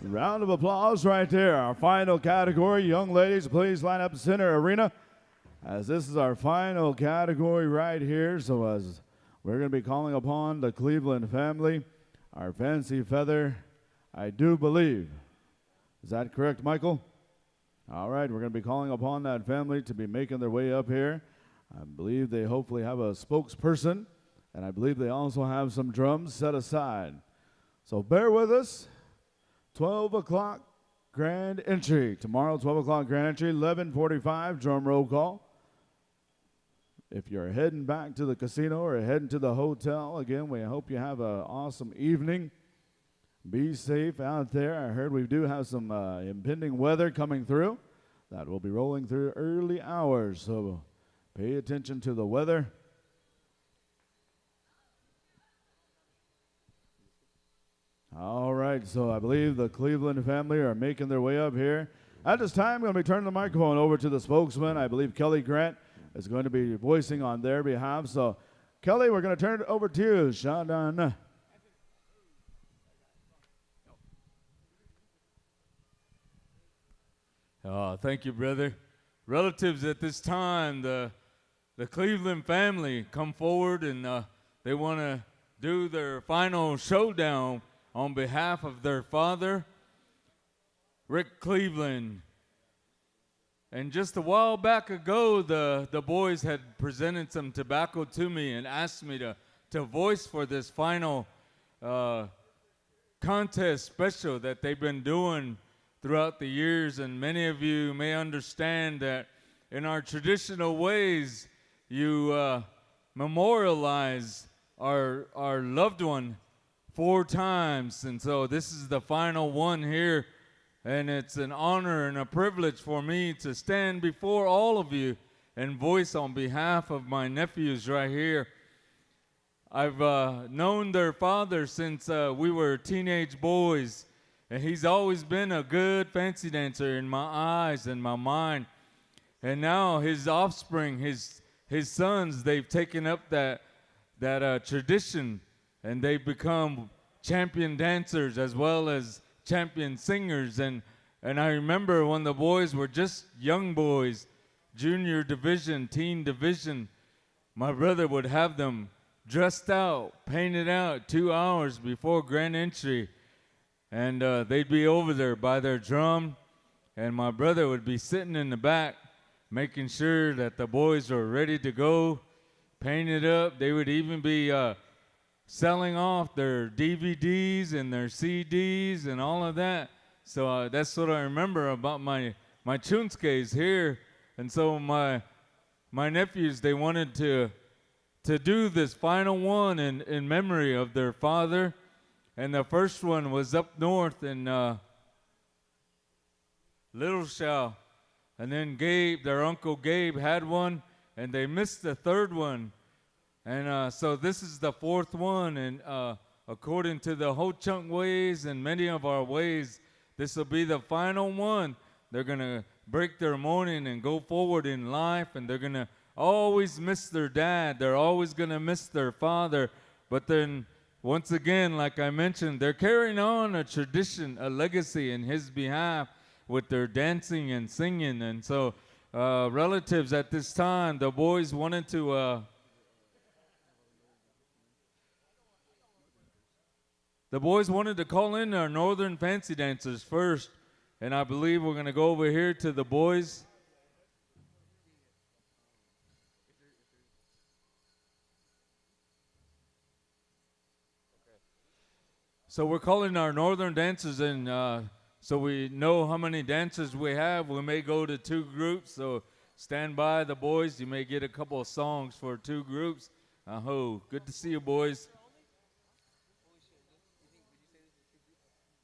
Round of applause right there. Our final category. Young ladies, please line up center arena as this is our final category right here. So as we're going to be calling upon the Cleveland family, our Fancy Feather, I do believe. Is that correct, Michael? All right, we're going to be calling upon that family to be making their way up here. I believe they hopefully have a spokesperson, and I believe they also have some drums set aside. So bear with us. 12 o'clock grand entry. Tomorrow, 12 o'clock grand entry, 11:45 drum roll call. If you're heading back to the casino or heading to the hotel, again, we hope you have an awesome evening. Be safe out there. I heard we do have some impending weather coming through. That will be rolling through early hours. So Pay attention to the weather. All right, so I believe the Cleveland family are making their way up here. At this time, I'm going to be turning the microphone over to the spokesman. I believe Kelly Grant is going to be voicing on their behalf. So, Kelly, we're going to turn it over to you. Shadan. Thank you, brother. Relatives at this time, the Cleveland family come forward and they want to do their final showdown on behalf of their father, Rick Cleveland. And just a while back ago, the boys had presented some tobacco to me and asked me to voice for this final contest special that they've been doing throughout the years. And many of you may understand that in our traditional ways, you memorialize our loved one 4 times. And so this is the final one here. And it's an honor and a privilege for me to stand before all of you and voice on behalf of my nephews right here. I've known their father since we were teenage boys, and he's always been a good fancy dancer in my eyes and my mind. And now his offspring, his sons, they've taken up that tradition, and they've become champion dancers as well as champion singers. And I remember when the boys were just young boys, junior division, teen division, my brother would have them dressed out, painted out 2 hours before grand entry, and they'd be over there by their drum, and my brother would be sitting in the back making sure that the boys were ready to go, painted up. They would even be selling off their DVDs and their CDs and all of that. So that's what I remember about my Chunskes here. And so my nephews, they wanted to do this final one in memory of their father. And the first one was up north in Little Shaw. And then their Uncle Gabe had one, and they missed the third one. And so this is the 4th one, and according to the Ho Chunk ways and many of our ways, this will be the final one. They're going to break their mourning and go forward in life, and they're going to always miss their dad. They're always going to miss their father. But then, once again, like I mentioned, they're carrying on a tradition, a legacy in his behalf with their dancing and singing. And so relatives at this time, the boys wanted to... The boys wanted to call in our northern fancy dancers first, and I believe we're going to go over here to the boys. So we're calling our northern dancers in, so we know how many dancers we have. We may go to 2 groups, so stand by, the boys. You may get a couple of songs for 2 groups. Good to see you, boys.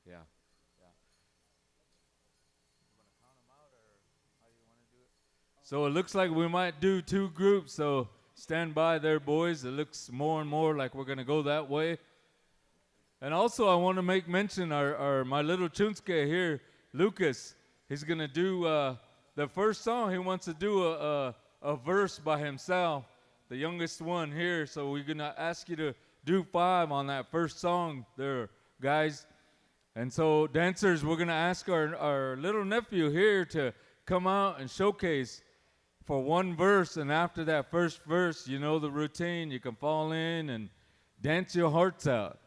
Yeah. So it looks like we might do 2 groups, so stand by there, boys. It looks more and more like we're going to go that way. And also I want to make mention my little Chunske here, Lucas. He's going to do the first song. He wants to do a verse by himself, the youngest one here. So we're going to ask you to do 5 on that first song there, guys. And so, dancers, we're going to ask our little nephew here to come out and showcase for 1 verse. And after that first verse, you know the routine. You can fall in and dance your hearts out.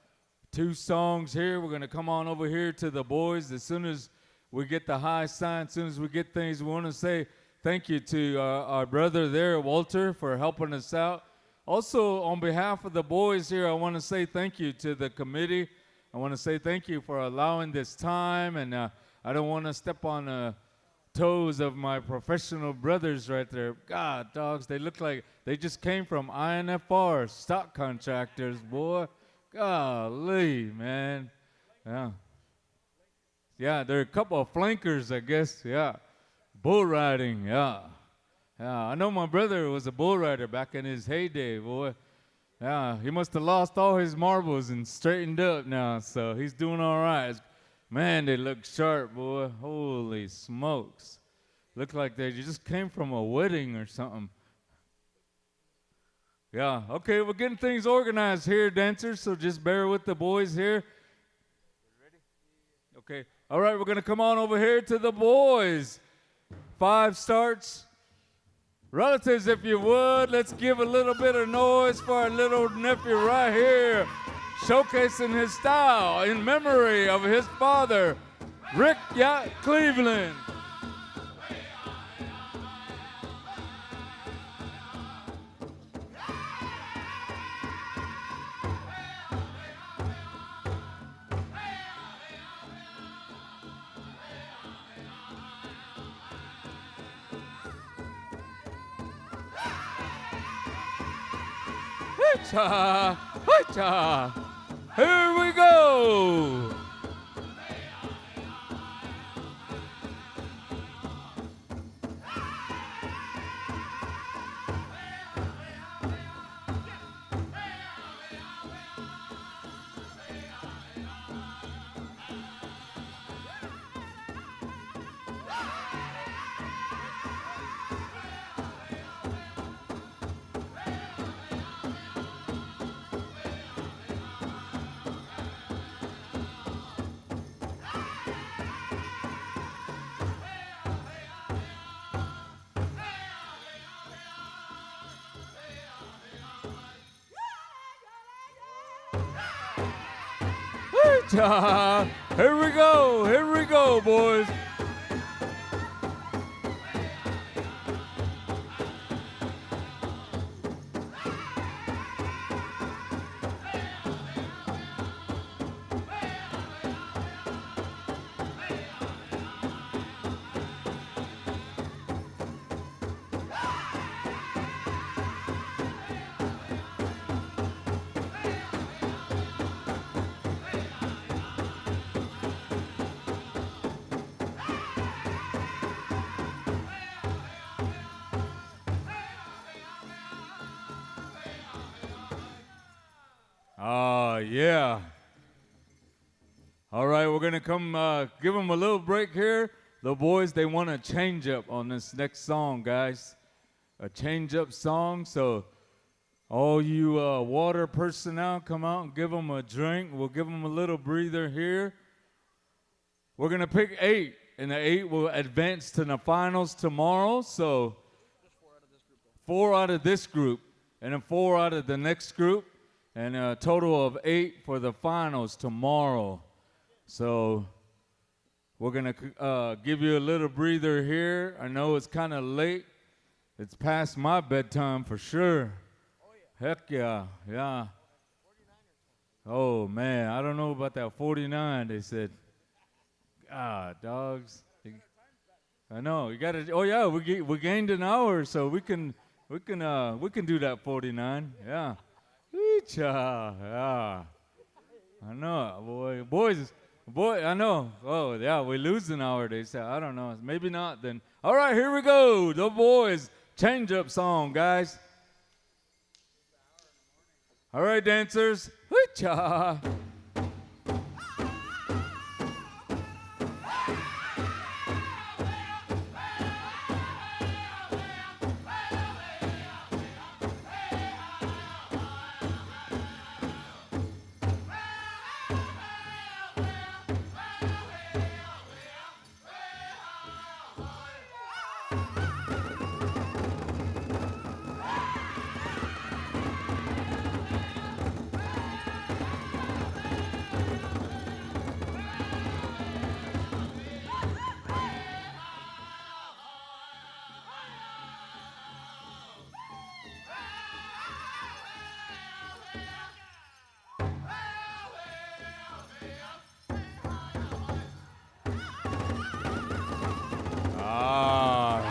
2 songs here. We're going to come on over here to the boys. As soon as we get the high sign, as soon as we get things, we want to say thank you to our brother there, Walter, for helping us out. Also, on behalf of the boys here, I want to say thank you to the committee. I want to say thank you for allowing this time, and I don't want to step on the toes of my professional brothers right there. God, dogs, they look like they just came from INFR, stock contractors, boy. Golly, man. Yeah, they're a couple of flankers, I guess, yeah. Bull riding, yeah. Yeah, I know my brother was a bull rider back in his heyday, boy. Yeah, he must have lost all his marbles and straightened up now, so he's doing all right. Man, they look sharp, boy. Holy smokes. Look like they just came from a wedding or something. Yeah, okay, we're getting things organized here, dancers, so just bear with the boys here. Ready? Okay, all right, we're going to come on over here to the boys. 5 starts. Relatives, if you would, let's give a little bit of noise for our little nephew right here, showcasing his style in memory of his father, Rick Yacht Cleveland. Hi-cha, hi-cha. Here we go. Here we go, boys. Yeah. All right, we're going to come give them a little break here. The boys, they want a change-up on this next song, guys. A change-up song, so all you water personnel, come out and give them a drink. We'll give them a little breather here. We're going to pick 8, and the 8 will advance to the finals tomorrow, so 4 out of this group, and then 4 out of the next group. And a total of 8 for the finals tomorrow. So we're going to give you a little breather here. I know it's kind of late. It's past my bedtime for sure. Oh, yeah. Heck yeah, yeah. Oh, man, I don't know about that 49, they said. God, dogs. I know, you got to, oh, yeah, we gained an hour, so we can do that 49, yeah. Yeah, I know, boy, I know. Oh, yeah, we lose an hour, they say. I don't know, maybe not then. All right, here we go. The boys, change-up song, guys. All right, dancers. Hoo-cha.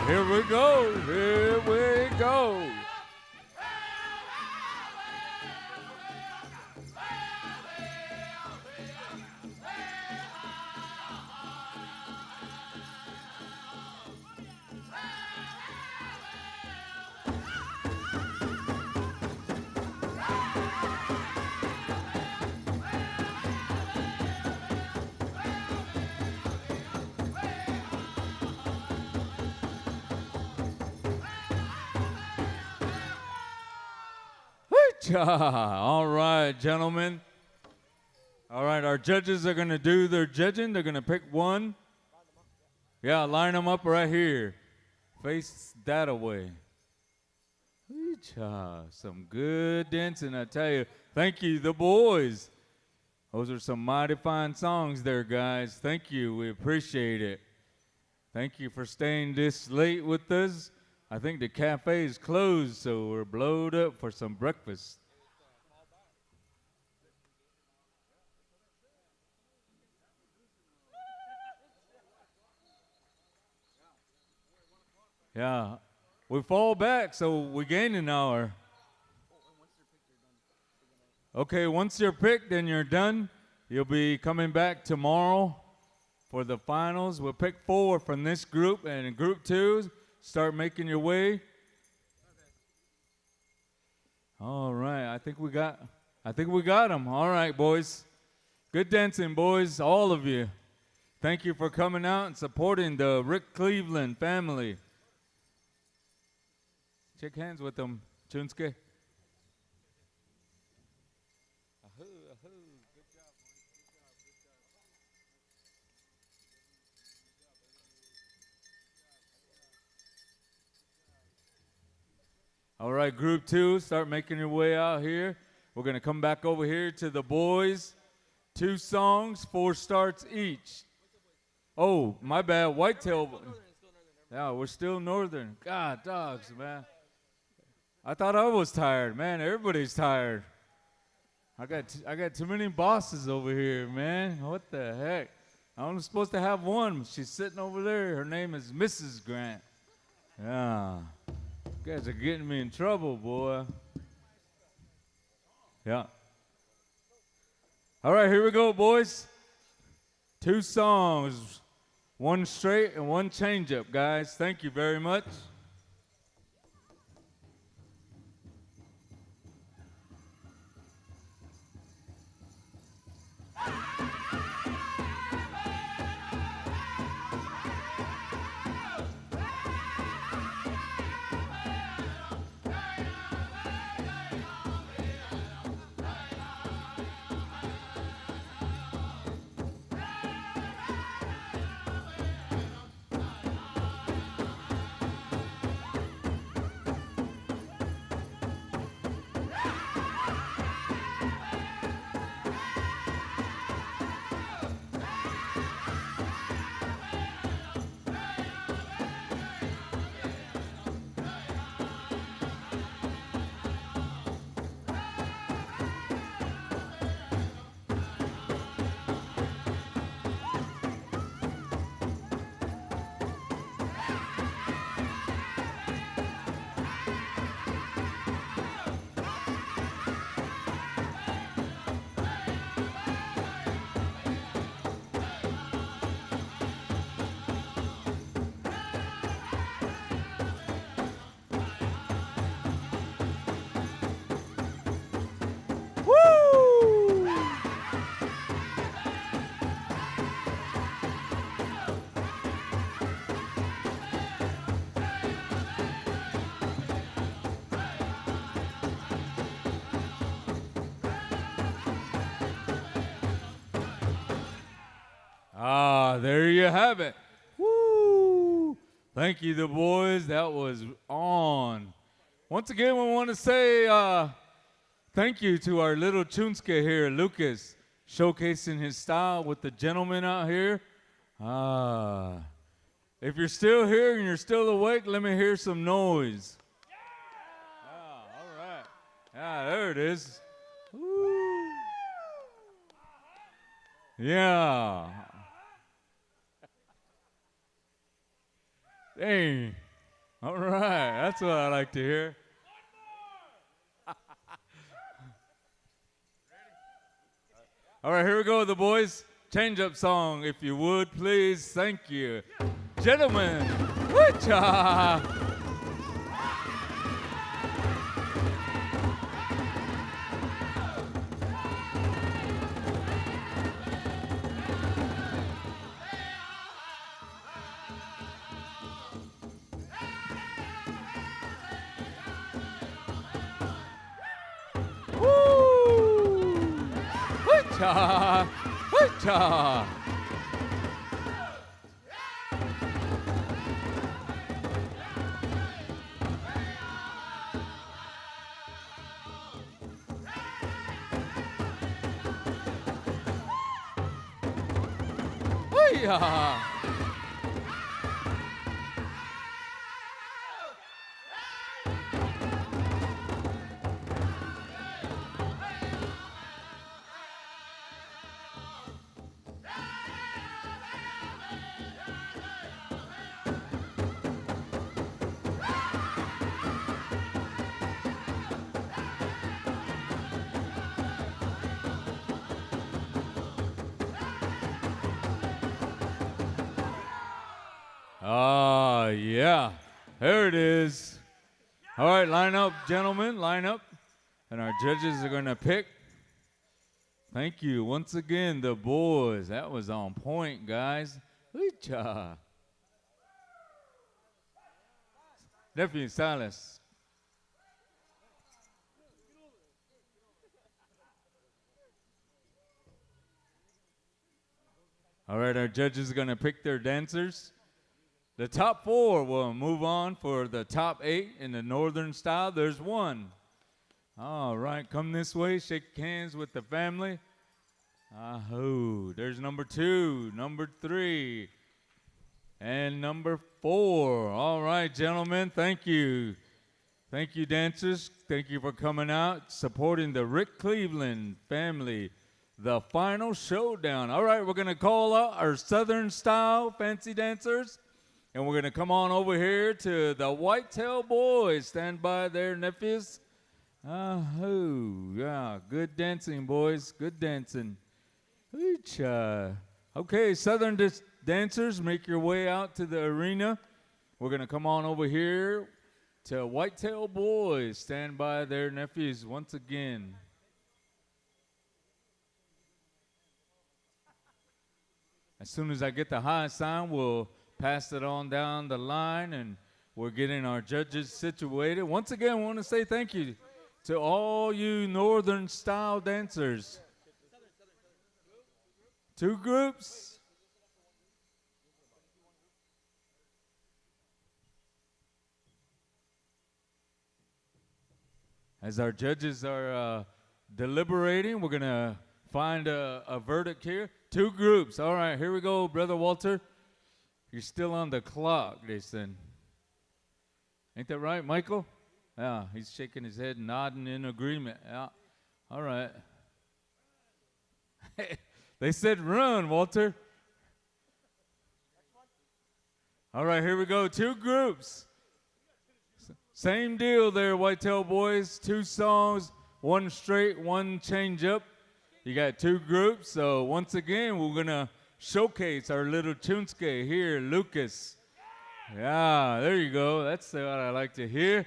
Here we go, here we go. Woo-cha! All right, gentlemen. All right, our judges are going to do their judging. They're going to pick one. Yeah, line them up right here. Face that away. Woo-cha! Some good dancing, I tell you. Thank you, the boys. Those are some mighty fine songs there, guys. Thank you. We appreciate it. Thank you for staying this late with us. I think the cafe is closed, so we're blowed up for some breakfast. Yeah, we fall back, so we gain an hour. Okay, once you're picked and you're done, you'll be coming back tomorrow for the finals. We'll pick 4 from this group, and in group 2, start making your way. All right, I think we got them. All right, boys. Good dancing, boys, all of you. Thank you for coming out and supporting the Rick Cleveland family. Shake hands with them, Chunske. All right, group 2, start making your way out here. We're going to come back over here to the boys. 2 songs, 4 starts each. Oh, my bad, Whitetail. Yeah, we're still northern. God, dogs, man. I thought I was tired, man. Everybody's tired. I got too many bosses over here, man. What the heck? I'm supposed to have one. She's sitting over there. Her name is Mrs. Grant. Yeah. You guys are getting me in trouble, boy. Yeah. All right, here we go, boys. 2 songs. 1 straight and 1 change-up, guys. Thank you very much. There you have it. Woo! Thank you, the boys. That was on. Once again, we want to say thank you to our little Chunske here, Lucas, showcasing his style with the gentlemen out here. If you're still here and you're still awake, let me hear some noise. Yeah, all right. Yeah, there it is. Woo. Yeah. Dang. All right. That's what I like to hear. All right, here we go, the boys. Change up song, if you would, please. Thank you. Gentlemen, woo-cha! Hoo-cha! Hoo-cha! Hoo-yah! Ah, yeah. There it is. All right, line up, gentlemen, line up. And our judges are going to pick. Thank you. Once again, the boys. That was on point, guys. Hoo-cha. Nephew Silas. All right, our judges are going to pick their dancers. The top 4 will move on for the top 8 in the northern style. There's 1. All right, come this way. Shake hands with the family. Ahoo. There's number 2, number 3, and number 4. All right, gentlemen, thank you. Thank you, dancers. Thank you for coming out, supporting the Rick Cleveland family. The final showdown. All right, we're going to call out our southern style fancy dancers. And we're going to come on over here to the Whitetail Boys. Stand by there, nephews. Yeah, good dancing, boys. Good dancing. Okay, southern dancers, make your way out to the arena. We're going to come on over here to Whitetail Boys. Stand by there, nephews, once again. As soon as I get the high sign, we'll pass it on down the line, and we're getting our judges situated. Once again, I want to say thank you to all you northern style dancers. 2 groups. As our judges are deliberating, we're going to find a verdict here. 2 groups. All right, here we go, Brother Walter. You're still on the clock, they said. Ain't that right, Michael? Yeah, he's shaking his head, nodding in agreement. Yeah, all right. They said run, Walter. All right, here we go. 2 groups. Same deal there, Whitetail Boys. 2 songs, 1 straight, 1 change up. You got 2 groups, so once again, we're going to showcase our little Chunske here, Lucas. Yeah, there you go. That's what I like to hear.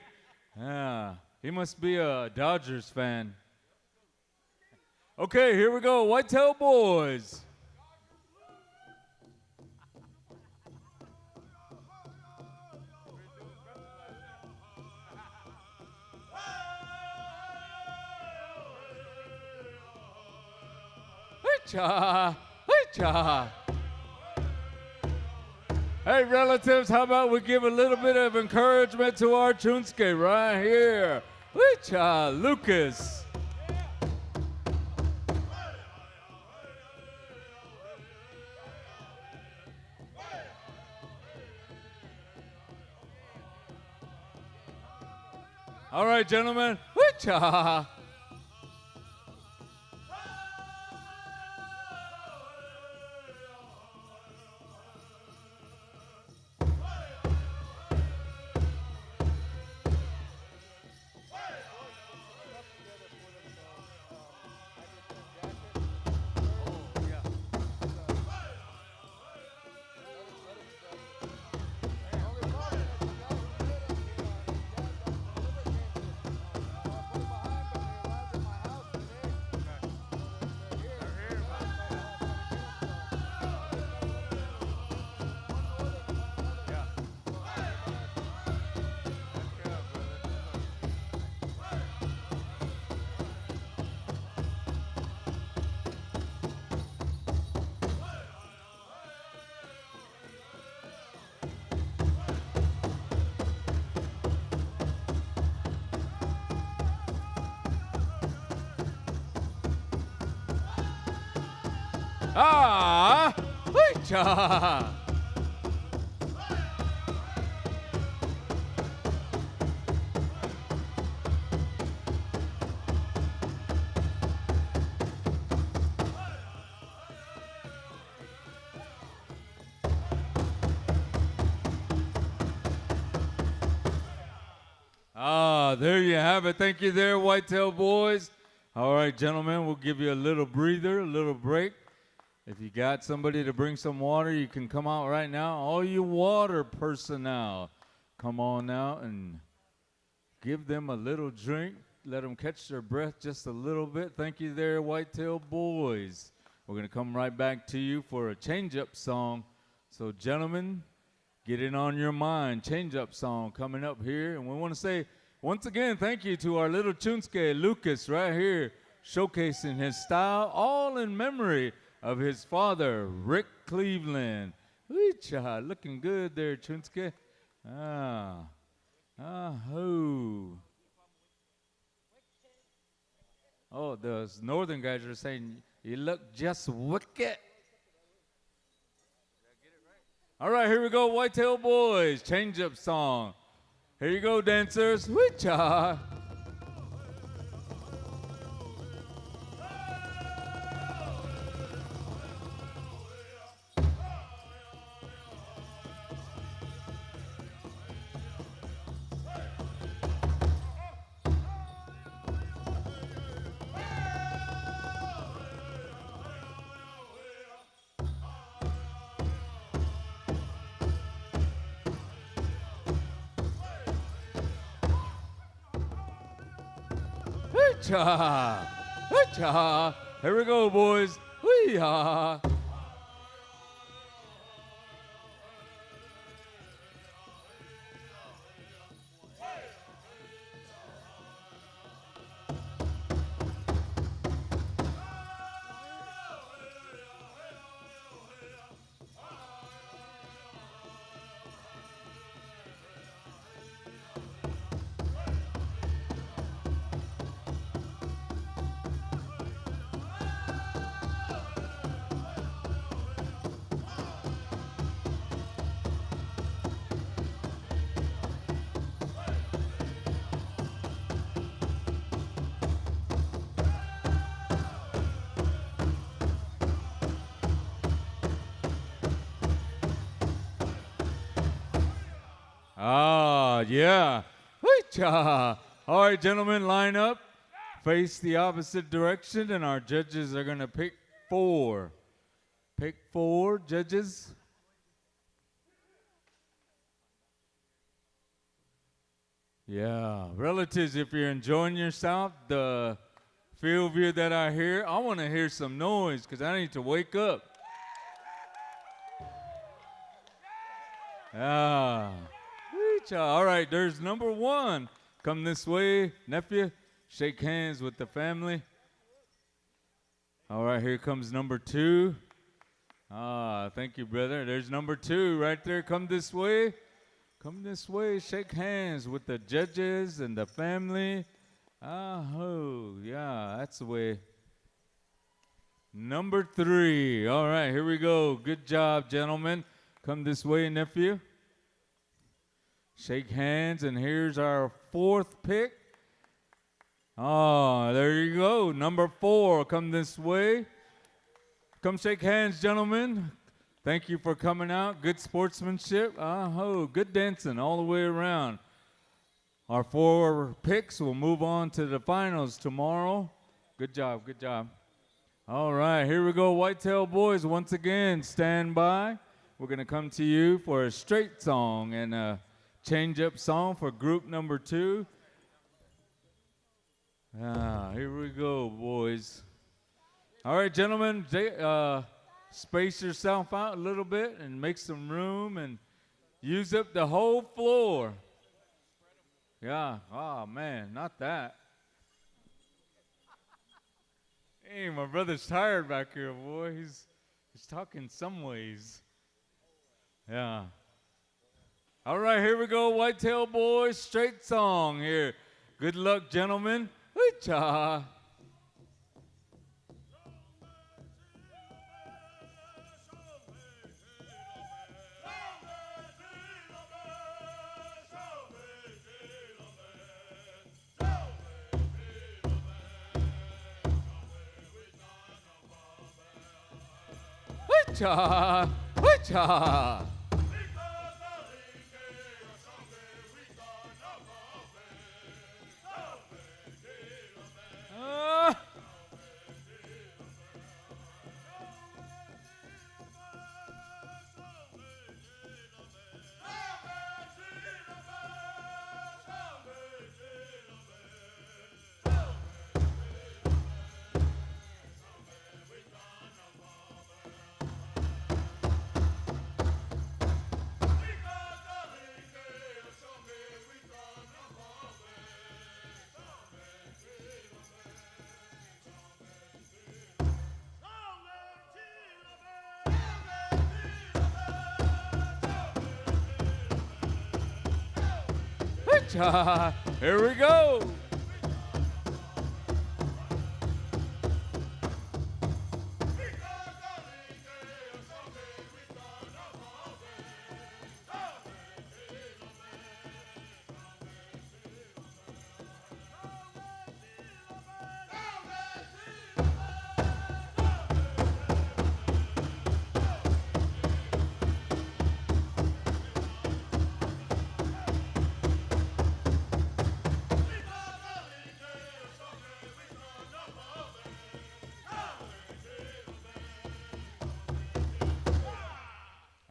Yeah, he must be a Dodgers fan. Okay, here we go. Whitetail Boys. Hoo-cha, hoo-cha. Hey, relatives, how about we give a little bit of encouragement to our Chunske right here. Hoo-cha, Lucas. All right, gentlemen. Hoo-cha. Ah, hoo-cha. Ah, there you have it. Thank you there, Whitetail Boys. All right, gentlemen, we'll give you a little breather, a little break. If you got somebody to bring some water, you can come out right now. All you water personnel, come on out and give them a little drink. Let them catch their breath just a little bit. Thank you there, Whitetail Boys. We're going to come right back to you for a change-up song. So, gentlemen, get it on your mind. Change-up song coming up here. And we want to say, once again, thank you to our little Chunske, Lucas, right here, showcasing his style, all in memory of his father, Rick Cleveland. Wee-cha, looking good there, Chunske. Ho. Oh, those northern guys are saying, you look just wicked. All right, here we go, Whitetail Boys, change-up song. Here you go, dancers. Wee-cha. Cha, cha. Here we go, boys. Wee-ha. Ah, yeah. Wee-cha. All right, gentlemen, line up. Face the opposite direction, and our judges are going to pick 4. Pick 4, judges. Yeah, relatives, if you're enjoying yourself, the few of you that are here, I want to hear some noise because I need to wake up. Ah. All right, there's number 1. Come this way, nephew. Shake hands with the family. All right, here comes number 2. Ah, thank you, brother. There's number 2 right there. Come this way. Come this way. Shake hands with the judges and the family. Oh, yeah, that's the way. Number 3. All right, here we go. Good job, gentlemen. Come this way, nephew. Shake hands, and here's our 4th pick. Oh, there you go. Number 4, come this way. Come shake hands, gentlemen. Thank you for coming out. Good sportsmanship. Good dancing all the way around. Our 4 picks will move on to the finals tomorrow. Good job, good job. All right, here we go, Whitetail Boys. Once again, stand by. We're going to come to you for a straight song and a change-up song for group number 2. Here we go, boys. All right, gentlemen, space yourself out a little bit and make some room and use up the whole floor. Yeah, oh man, not that. Hey, my brother's tired back here, boy. He's talking some ways. Yeah. All right, here we go, Whitetail Boys, straight song here. Good luck, gentlemen. Wee-cha. Hoo-cha, hoo-cha. Here we go.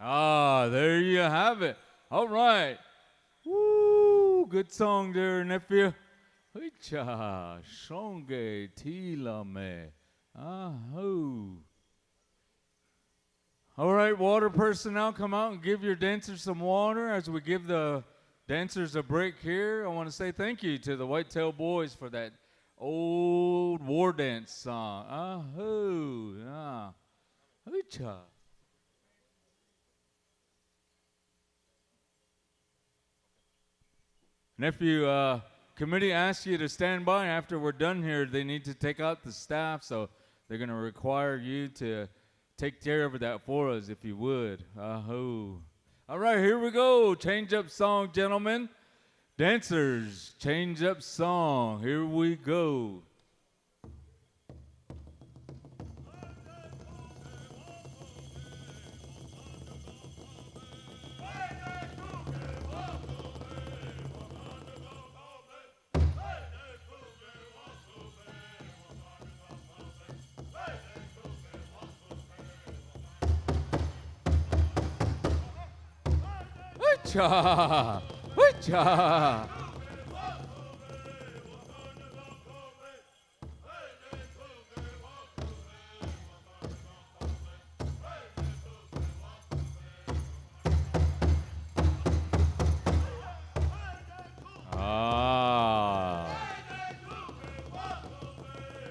Ah, there you have it. All right. Woo, good song there, nephew. Hicha, shonge tilame. Ahoo. All right, water personnel, come out and give your dancers some water as we give the dancers a break here. I want to say thank you to the Whitetail Boys for that old war dance song. Ahoo. Ah. Hicha. Nephew, committee asks you to stand by after we're done here. They need to take out the staff, so they're going to require you to take care of that for us, if you would. Ahoo. All right, here we go. Change up song, gentlemen. Dancers, change up song. Here we go. Cha, cha.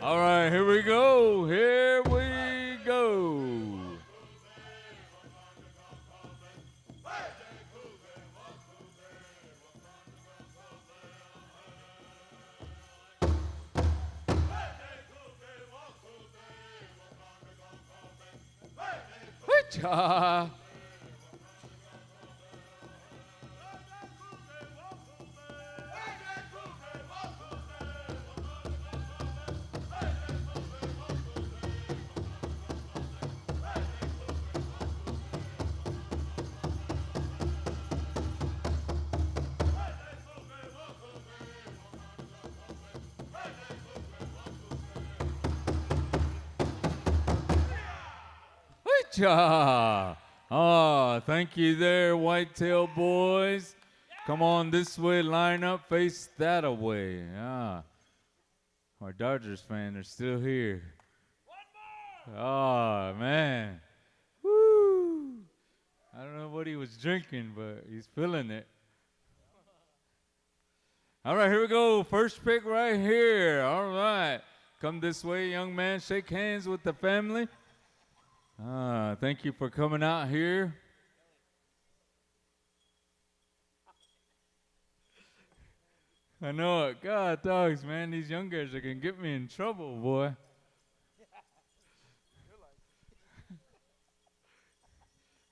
All right, here we go. Here we go. Cha. Cha. Ah, thank you there, Whitetail Boys. Come on this way, line up, face that away. Ah, our Dodgers fans are still here. Oh, man. Woo. I don't know what he was drinking, but he's feeling it. All right, here we go. First pick right here. All right. Come this way, young man. Shake hands with the family. Thank you for coming out here. I know it. God, dogs, man. These young guys are going to get me in trouble, boy.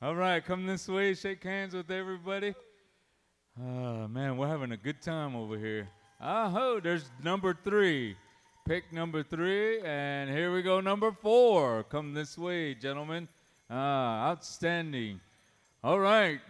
All right, come this way. Shake hands with everybody. Man, we're having a good time over here. Oh, there's number 3. Pick number 3, and here we go, number 4. Come this way, gentlemen. Outstanding. All right.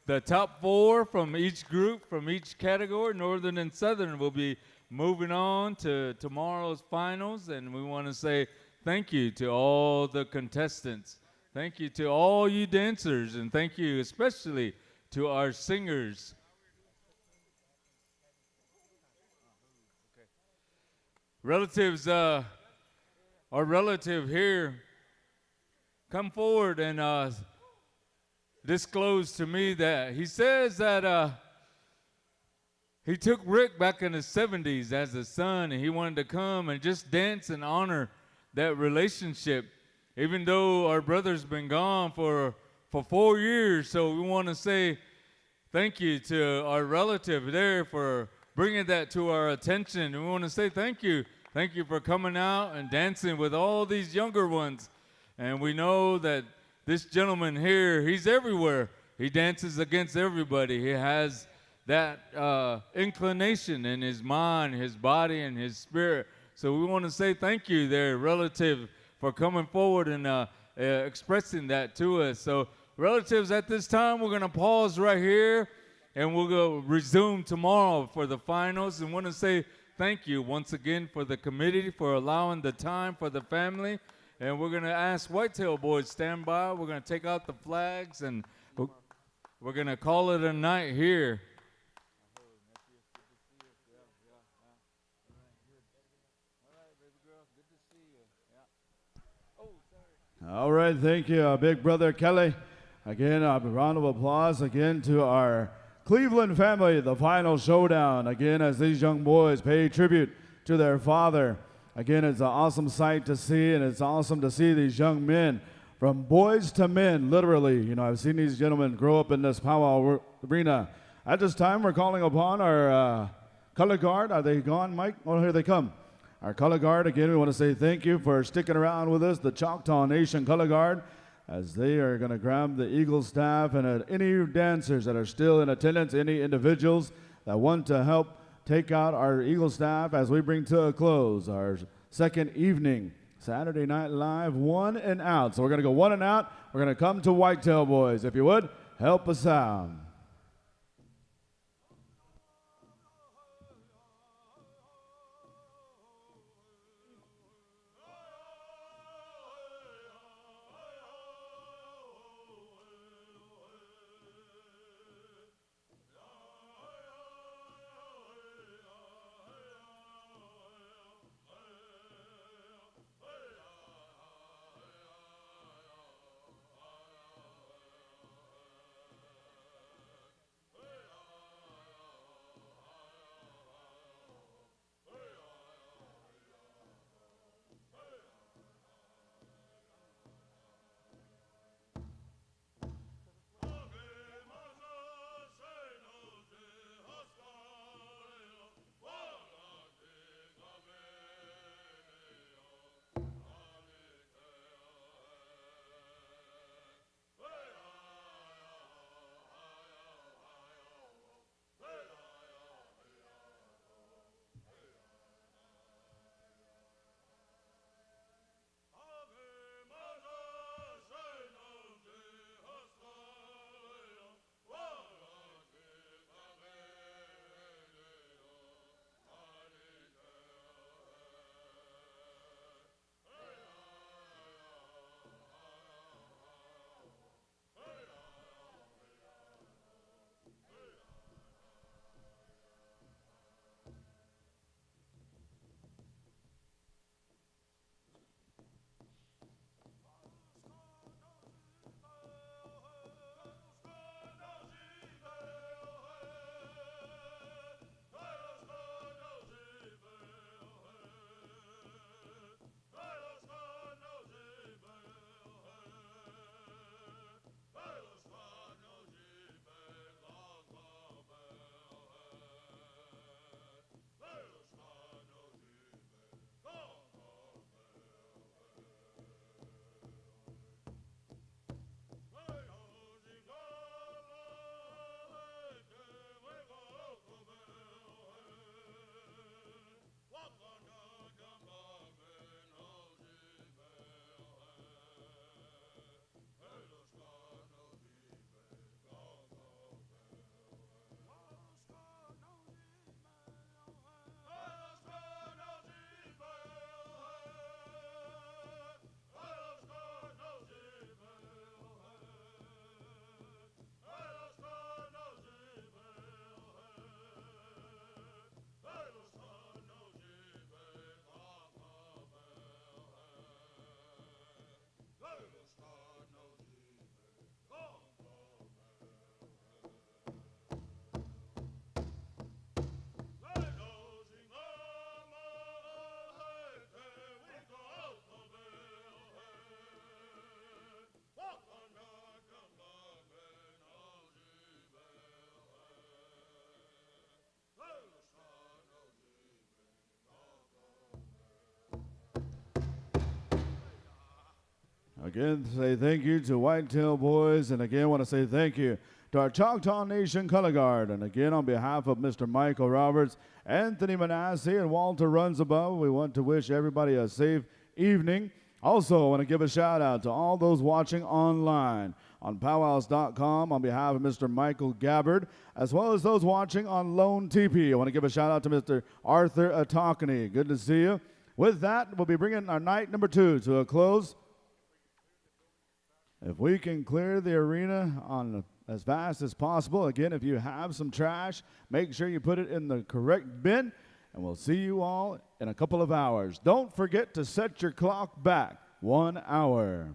The top 4 from each group, from each category, Northern and Southern, will be moving on to tomorrow's finals. And we want to say thank you to all the contestants. Thank you to all you dancers. And thank you especially to our singers. Relatives, our relative here, come forward and disclose to me that he says that he took Rick back in the 70s as a son, and he wanted to come and just dance and honor that relationship, even though our brother's been gone for 4 years. So we want to say thank you to our relative there for bringing that to our attention. We want to say thank you. Thank you for coming out and dancing with all these younger ones. And we know that this gentleman here, he's everywhere. He dances against everybody. He has that inclination in his mind, his body, and his spirit. So we want to say thank you there, relative, for coming forward and expressing that to us. So relatives, at this time, we're going to pause right here, and we'll go resume tomorrow for the finals. And want to say thank you once again for the committee for allowing the time for the family. And we're going to ask Whitetail Boys stand by. We're going to take out the flags, and we're going to call it a night here. All right, thank you, Big Brother Kelly. Again, a round of applause again to our Cleveland family, the final showdown. Again, as these young boys pay tribute to their father. Again, it's an awesome sight to see, and it's awesome to see these young men, from boys to men, literally. You know, I've seen these gentlemen grow up in this powwow arena. At this time, we're calling upon our color guard. Are they gone, Mike? Oh, here they come. Our color guard, again, we want to say thank you for sticking around with us, the Choctaw Nation color guard, as they are going to grab the Eagle staff and any dancers that are still in attendance, any individuals that want to help take out our Eagle staff as we bring to a close our second evening, Saturday Night Live, 1 and out. So we're going to go 1 and out. We're going to come to Whitetail Boys. If you would, help us out. Again, say thank you to Whitetail Boys, and again, want to say thank you to our Choctaw Nation Color Guard. And again, on behalf of Mr. Michael Roberts, Anthony Manasseh, and Walter Runs Above, we want to wish everybody a safe evening. Also, I want to give a shout out to all those watching online on PowWows.com on behalf of Mr. Michael Gabbard, as well as those watching on Lone TP. I want to give a shout out to Mr. Arthur Atokany. Good to see you. With that, we'll be bringing our night number 2 to a close. If we can clear the arena on as fast as possible. Again, if you have some trash, make sure you put it in the correct bin, and we'll see you all in a couple of hours. Don't forget to set your clock back 1 hour.